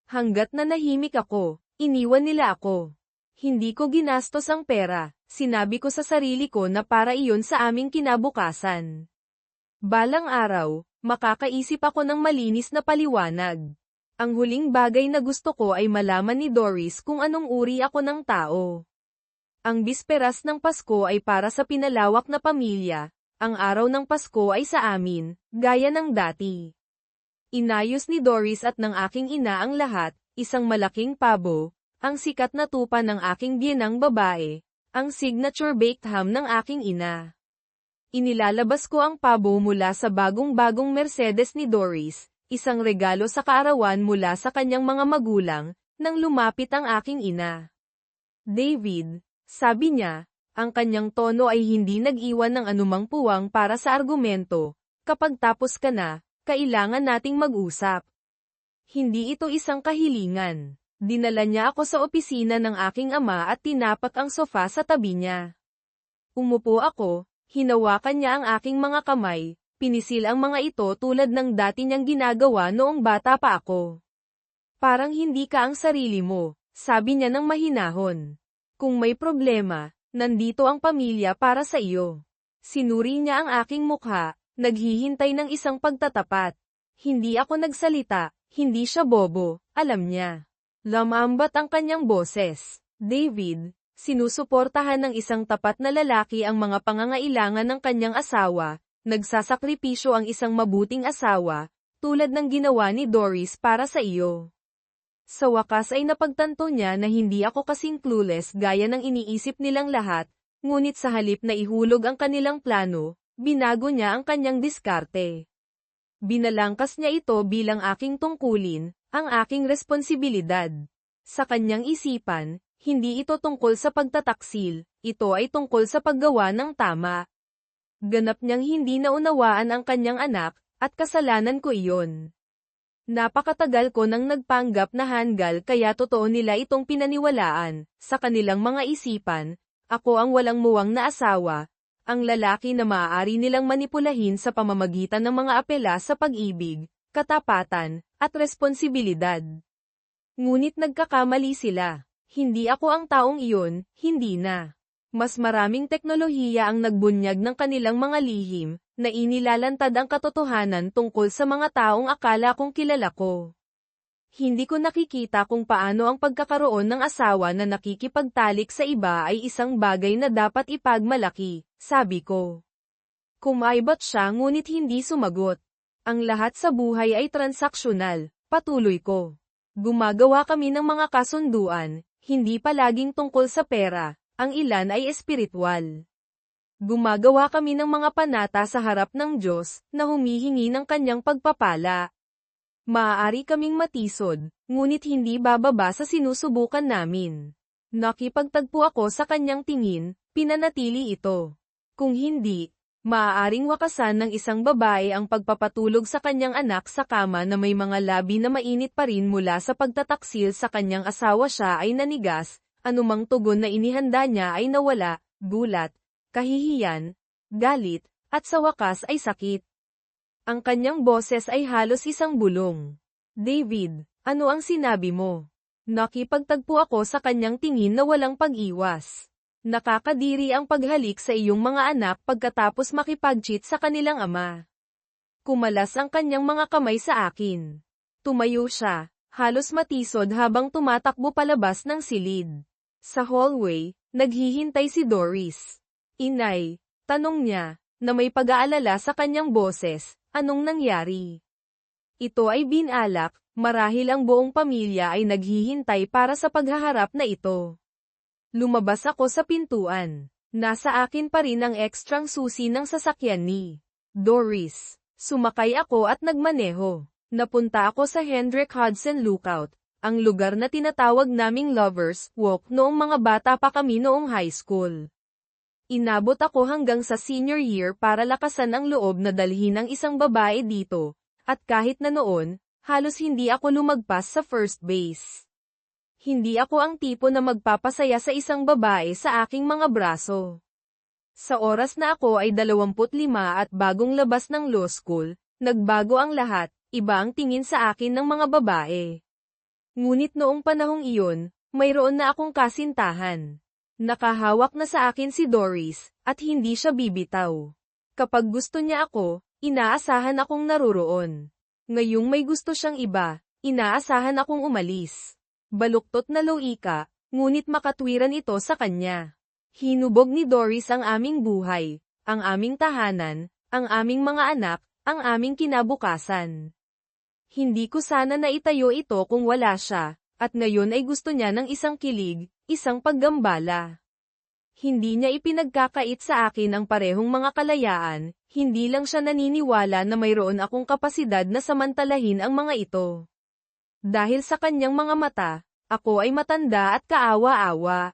Hanggat nanahimik ako, iniwan nila ako. Hindi ko ginastos ang pera, sinabi ko sa sarili ko na para iyon sa aming kinabukasan. Balang araw, makakaisip ako ng malinis na paliwanag. Ang huling bagay na gusto ko ay malaman ni Doris kung anong uri ako ng tao. Ang bisperas ng Pasko ay para sa pinalawak na pamilya, ang araw ng Pasko ay sa amin, gaya ng dati. Inayos ni Doris at ng aking ina ang lahat, isang malaking pabo, ang sikat na tupa ng aking biyenang babae, ang signature baked ham ng aking ina. Inilalabas ko ang pabo mula sa bagong-bagong Mercedes ni Doris, isang regalo sa kaarawan mula sa kanyang mga magulang, nang lumapit ang aking ina. David, sabi niya, ang kanyang tono ay hindi nag-iwan ng anumang puwang para sa argumento, kapag tapos ka na, kailangan nating mag-usap. Hindi ito isang kahilingan. Dinala niya ako sa opisina ng aking ama at tinapak ang sofa sa tabi niya. Umupo ako, hinawakan niya ang aking mga kamay, pinisil ang mga ito tulad ng dati niyang ginagawa noong bata pa ako. Parang hindi ka ang sarili mo, sabi niya ng mahinahon. Kung may problema, nandito ang pamilya para sa iyo. Sinuri niya ang aking mukha, naghihintay ng isang pagtatapat. Hindi ako nagsalita, hindi siya bobo, alam niya. Lamambat ang kanyang boses. David, sinusuportahan ng isang tapat na lalaki ang mga pangangailangan ng kanyang asawa, nagsasakripisyo ang isang mabuting asawa, tulad ng ginawa ni Doris para sa iyo. Sa wakas ay napagtanto niya na hindi ako kasing clueless gaya ng iniisip nilang lahat, ngunit sa halip na ihulog ang kanilang plano, binago niya ang kanyang diskarte. Binalangkas niya ito bilang aking tungkulin, ang aking responsibilidad. Sa kanyang isipan, hindi ito tungkol sa pagtataksil, ito ay tungkol sa paggawa ng tama. Ganap niyang hindi naunawaan ang kanyang anak, at kasalanan ko iyon. Napakatagal ko nang nagpanggap na hanggal kaya totoo nila itong pinaniwalaan, sa kanilang mga isipan, ako ang walang muwang na asawa, Ang lalaki na maaari nilang manipulahin sa pamamagitan ng mga apela sa pag-ibig, katapatan, at responsibilidad. Ngunit nagkakamali sila. Hindi ako ang taong iyon, hindi na. Mas maraming teknolohiya ang nagbunyag ng kanilang mga lihim, na inilalantad ang katotohanan tungkol sa mga taong akala kong kilala ko. Hindi ko nakikita kung paano ang pagkakaroon ng asawa na nakikipagtalik sa iba ay isang bagay na dapat ipagmalaki, sabi ko. Kumaibot siya ngunit hindi sumagot. Ang lahat sa buhay ay transaksyonal, patuloy ko. Gumagawa kami ng mga kasunduan, hindi palaging tungkol sa pera, ang ilan ay espiritual. Gumagawa kami ng mga panata sa harap ng Diyos, na humihingi ng kanyang pagpapala. Maaari kaming matisod, ngunit hindi bababa sa sinusubukan namin. Nakipagtagpo ako sa kanyang tingin, pinanatili ito. Kung hindi, maaaring wakasan ng isang babae ang pagpapatulog sa kanyang anak sa kama na may mga labi na mainit pa rin mula sa pagtataksil sa kanyang asawa. Siya ay nanigas, anumang tugon na inihanda niya ay nawala, gulat, kahihiyan, galit, at sa wakas ay sakit. Ang kanyang boses ay halos isang bulong. David, ano ang sinabi mo? Nakipagtagpo ako sa kanyang tingin na walang pag-iwas. Nakakadiri ang paghalik sa iyong mga anak pagkatapos makipag-cheat sa kanilang ama. Kumalas ang kanyang mga kamay sa akin. Tumayo siya, halos matisod habang tumatakbo palabas ng silid. Sa hallway, naghihintay si Doris. Inay, tanong niya, na may pag-aalala sa kanyang boses. Anong nangyari? Ito ay binalak, marahil ang buong pamilya ay naghihintay para sa paghaharap na ito. Lumabas ako sa pintuan. Nasa akin pa rin ang ekstrang susi ng sasakyan ni Doris. Sumakay ako at nagmaneho. Napunta ako sa Hendrick Hudson Lookout, ang lugar na tinatawag naming Lovers Walk noong mga bata pa kami noong high school. Inabot ako hanggang sa senior year para lakasan ang loob na dalhin ng isang babae dito, at kahit na noon, halos hindi ako lumagpas sa first base. Hindi ako ang tipo na magpapasaya sa isang babae sa aking mga braso. Sa oras na ako ay 25 at bagong labas ng law school, nagbago ang lahat, iba ang tingin sa akin ng mga babae. Ngunit noong panahong iyon, mayroon na akong kasintahan. Nakahawak na sa akin si Doris, at hindi siya bibitaw. Kapag gusto niya ako, inaasahan akong naruroon. Ngayong may gusto siyang iba, inaasahan akong umalis. Baluktot na loika, ngunit makatwiran ito sa kanya. Hinubog ni Doris ang aming buhay, ang aming tahanan, ang aming mga anak, ang aming kinabukasan. Hindi ko sana naitayo ito kung wala siya, at ngayon ay gusto niya ng isang kilig, isang paggambala. Hindi niya ipinagkakait sa akin ang parehong mga kalayaan, hindi lang siya naniniwala na mayroon akong kapasidad na samantalahin ang mga ito. Dahil sa kanyang mga mata, ako ay matanda at kaawa-awa.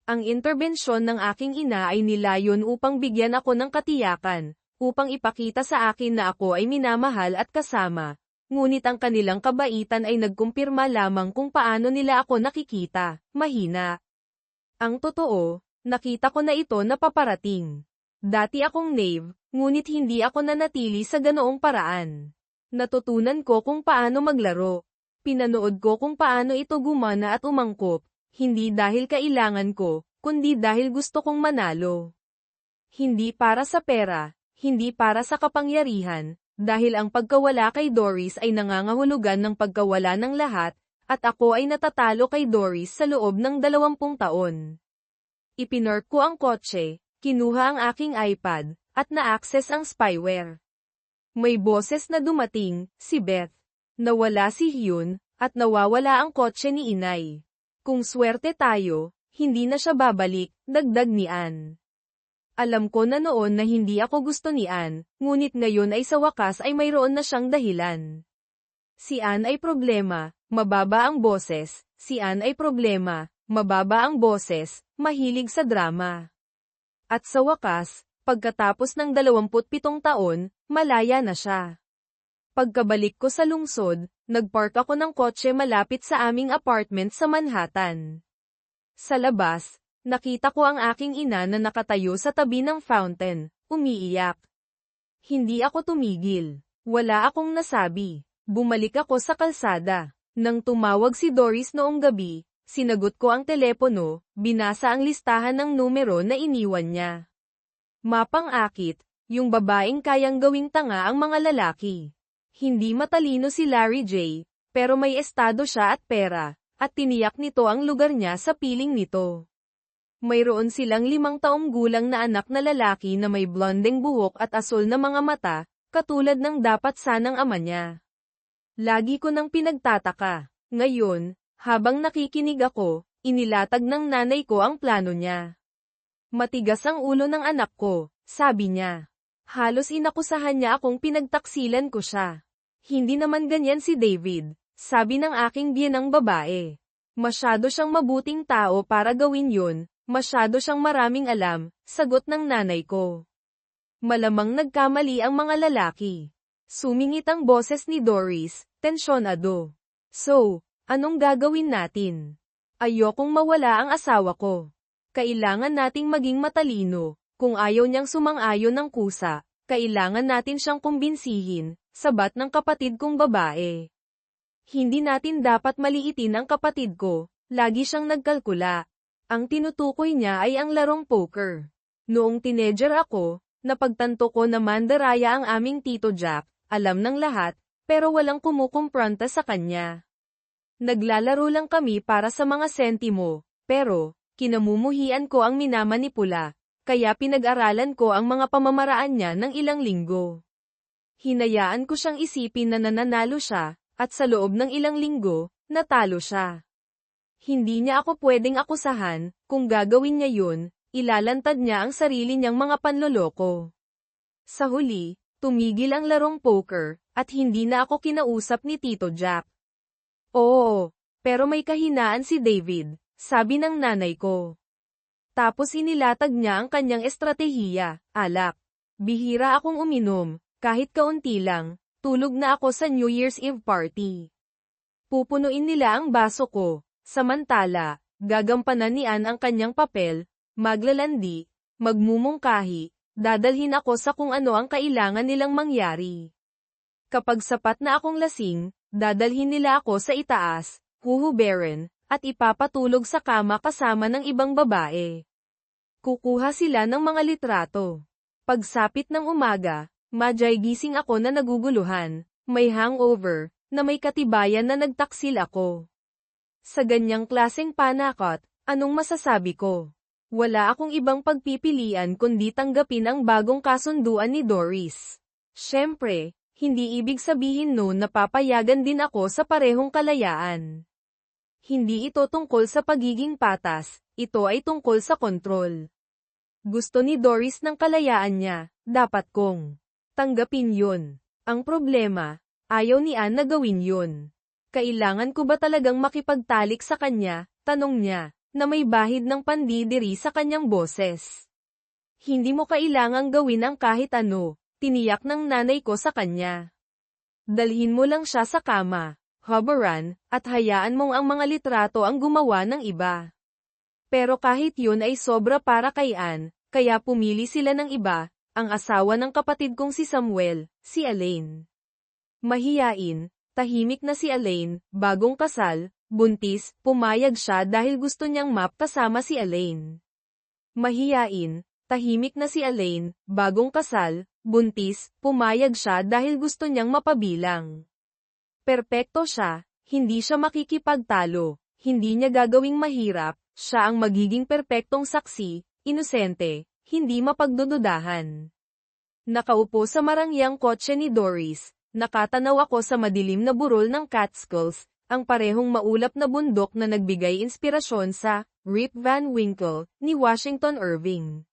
Ang interbensyon ng aking ina ay nilayon upang bigyan ako ng katiyakan, upang ipakita sa akin na ako ay minamahal at kasama. Ngunit ang kanilang kabaitan ay nagkumpirma lamang kung paano nila ako nakikita, mahina. Ang totoo, nakita ko na ito na paparating. Dati akong knave, ngunit hindi ako nanatili sa ganoong paraan. Natutunan ko kung paano maglaro. Pinanood ko kung paano ito gumana at umangkop, hindi dahil kailangan ko, kundi dahil gusto kong manalo. Hindi para sa pera, hindi para sa kapangyarihan, dahil ang pagkawala kay Doris ay nangangahulugan ng pagkawala ng lahat, at ako ay natatalo kay Doris sa loob ng 20 taon. Ipinark ko ang kotse, kinuha ang aking iPad, at na-access ang spyware. May boses na dumating, si Beth. Nawala si Hyun, at nawawala ang kotse ni Inay. Kung swerte tayo, hindi na siya babalik, dagdag ni Ann. Alam ko na noon na hindi ako gusto ni Ann, ngunit ngayon ay sa wakas ay mayroon na siyang dahilan. Si Ann ay problema, mababa ang boses, si Ann ay problema, mababa ang boses, mahilig sa drama. At sa wakas, pagkatapos ng 27 taon, malaya na siya. Pagkabalik ko sa lungsod, nagpark ako ng kotse malapit sa aming apartment sa Manhattan. Sa labas, Nakita ko ang aking ina na nakatayo sa tabi ng fountain, umiiyak. Hindi ako tumigil. Wala akong nasabi. Bumalik ako sa kalsada. Nang tumawag si Doris noong gabi, sinagot ko ang telepono, binasa ang listahan ng numero na iniwan niya. Mapang-akit, yung babaeng kayang gawing tanga ang mga lalaki. Hindi matalino si Larry J, pero may estado siya at pera, at tiniyak nito ang lugar niya sa piling nito. Mayroon silang 5 taong gulang na anak na lalaki na may blondeng buhok at asul na mga mata, katulad ng dapat sanang ama niya. Lagi ko nang pinagtataka. Ngayon, habang nakikinig ako, inilatag ng nanay ko ang plano niya. Matigas ang ulo ng anak ko, sabi niya. Halos inakusahan niya akong pinagtaksilan ko siya. Hindi naman ganyan si David, sabi ng aking biyenang babae. Masyado siyang mabuting tao para gawin yun, masyado siyang maraming alam, sagot ng nanay ko. Malamang nagkamali ang mga lalaki. Sumingit ang boses ni Doris, tensyonado. So, anong gagawin natin? Ayokong mawala ang asawa ko. Kailangan nating maging matalino. Kung ayaw niyang sumang-ayon ng kusa, kailangan natin siyang kumbinsihin, sabat ng kapatid kong babae. Hindi natin dapat maliitin ang kapatid ko, lagi siyang nagkalkula. Ang tinutukoy niya ay ang larong poker. Noong teenager ako, napagtanto ko na mandaraya ang aming Tito Jack, alam ng lahat, pero walang kumukumpronta sa kanya. Naglalaro lang kami para sa mga sentimo, pero, kinamumuhian ko ang minamanipula, kaya pinag-aralan ko ang mga pamamaraan niya ng ilang linggo. Hinayaan ko siyang isipin na nananalo siya, at sa loob ng ilang linggo, natalo siya. Hindi niya ako pwedeng akusahan, kung gagawin niya yun, ilalantad niya ang sarili niyang mga panloloko. Sa huli, tumigil ang larong poker, at hindi na ako kinausap ni Tito Jack. Oo, pero may kahinaan si David, sabi ng nanay ko. Tapos inilatag niya ang kanyang estratehiya, alak. Bihira akong uminom, kahit kaunti lang, tulog na ako sa New Year's Eve party. Pupunuin nila ang baso ko, samantala, gagampanan ni Ann ang kanyang papel, maglalandi, magmumungkahi, dadalhin ako sa kung ano ang kailangan nilang mangyari. Kapag sapat na akong lasing, dadalhin nila ako sa itaas, huhuberin, at ipapatulog sa kama kasama ng ibang babae. Kukuha sila ng mga litrato. Pagsapit ng umaga, madyay gising ako na naguguluhan, may hangover, na may katibayan na nagtaksil ako. Sa ganyang klaseng panakot, anong masasabi ko? Wala akong ibang pagpipilian kundi tanggapin ang bagong kasunduan ni Doris. Siyempre, hindi ibig sabihin noon na papayagan din ako sa parehong kalayaan. Hindi ito tungkol sa pagiging patas, ito ay tungkol sa kontrol. Gusto ni Doris ng kalayaan niya, dapat kong tanggapin yun. Ang problema, ayaw ni Ann na gawin yun. Kailangan ko ba talagang makipagtalik sa kanya, tanong niya, na may bahid ng pandidiri sa kanyang boses. Hindi mo kailangang gawin ang kahit ano, tiniyak ng nanay ko sa kanya. Dalhin mo lang siya sa kama, hubaran, at hayaan mong ang mga litrato ang gumawa ng iba. Pero kahit yun ay sobra para kay Ann, kaya pumili sila ng iba, ang asawa ng kapatid kong si Samuel, si Elaine. Mahiyain, tahimik na si Elaine, bagong kasal, buntis, pumayag siya dahil gusto niyang map kasama si Elaine. Mahiyain, tahimik na si Elaine, bagong kasal, buntis, pumayag siya dahil gusto niyang mapabilang. Perpekto siya, hindi siya makikipagtalo, hindi niya gagawing mahirap, siya ang magiging perpektong saksi, inosente, hindi mapagdududahan. Nakaupo sa marangyang kotse ni Doris, nakatanaw ako sa madilim na burol ng Catskills, ang parehong maulap na bundok na nagbigay inspirasyon sa Rip Van Winkle ni Washington Irving.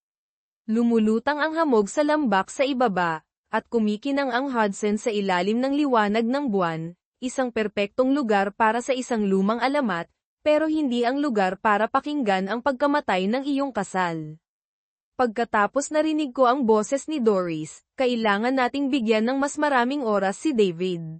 Lumulutang ang hamog sa lambak sa ibaba, at kumikinang ang Hudson sa ilalim ng liwanag ng buwan, isang perpektong lugar para sa isang lumang alamat, pero hindi ang lugar para pakinggan ang pagkamatay ng iyong kasal. Pagkatapos narinig ko ang boses ni Doris, kailangan nating bigyan ng mas maraming oras si David.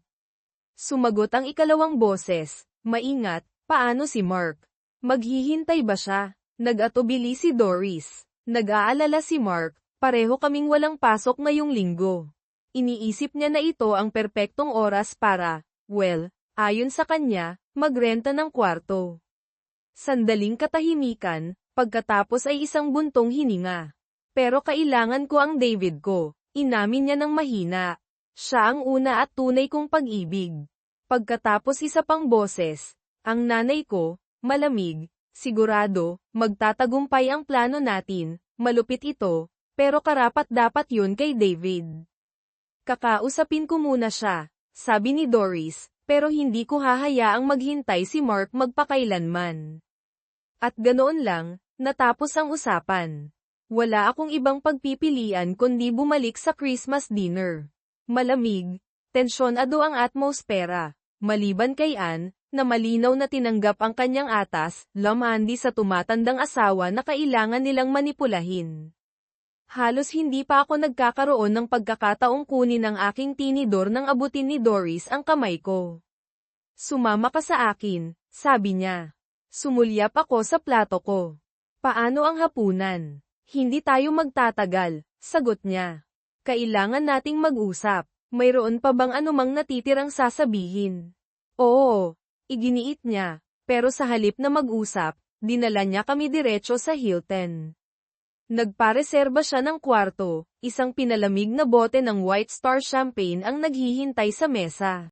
Sumagot ang ikalawang boses, maingat, paano si Mark? Maghihintay ba siya? Nag-atubili si Doris. Nag-aalala si Mark, pareho kaming walang pasok ngayong linggo. Iniisip niya na ito ang perpektong oras para, well, ayon sa kanya, magrenta ng kwarto. Sandaling katahimikan, pagkatapos ay isang buntong hininga. Pero kailangan ko ang David ko, inamin niya ng mahina. Siya ang una at tunay kong pag-ibig. Pagkatapos isa pang boses, ang nanay ko, malamig, sigurado, magtatagumpay ang plano natin, malupit ito, pero karapat-dapat yun kay David. Kakausapin ko muna siya, sabi ni Doris, pero hindi ko hahayaang maghintay si Mark magpakailanman. At ganoon lang, natapos ang usapan. Wala akong ibang pagpipilian kundi bumalik sa Christmas dinner. Malamig, tensyonado ang atmosfera, maliban kay Anne, na malinaw na tinanggap ang kanyang atas, lamandi sa tumatandang asawa na kailangan nilang manipulahin. Halos hindi pa ako nagkakaroon ng pagkakataong kunin ang aking tinidor nang abutin ni Doris ang kamay ko. Sumama ka sa akin, sabi niya. Sumulyap ako sa plato ko. Paano ang hapunan? Hindi tayo magtatagal, sagot niya. Kailangan nating mag-usap. Mayroon pa bang anumang natitirang sasabihin? Oo, iginiit niya. Pero sa halip na mag-usap, dinala niya kami diretso sa Hilton. Nagpareserba siya ng kwarto, isang pinalamig na bote ng White Star Champagne ang naghihintay sa mesa.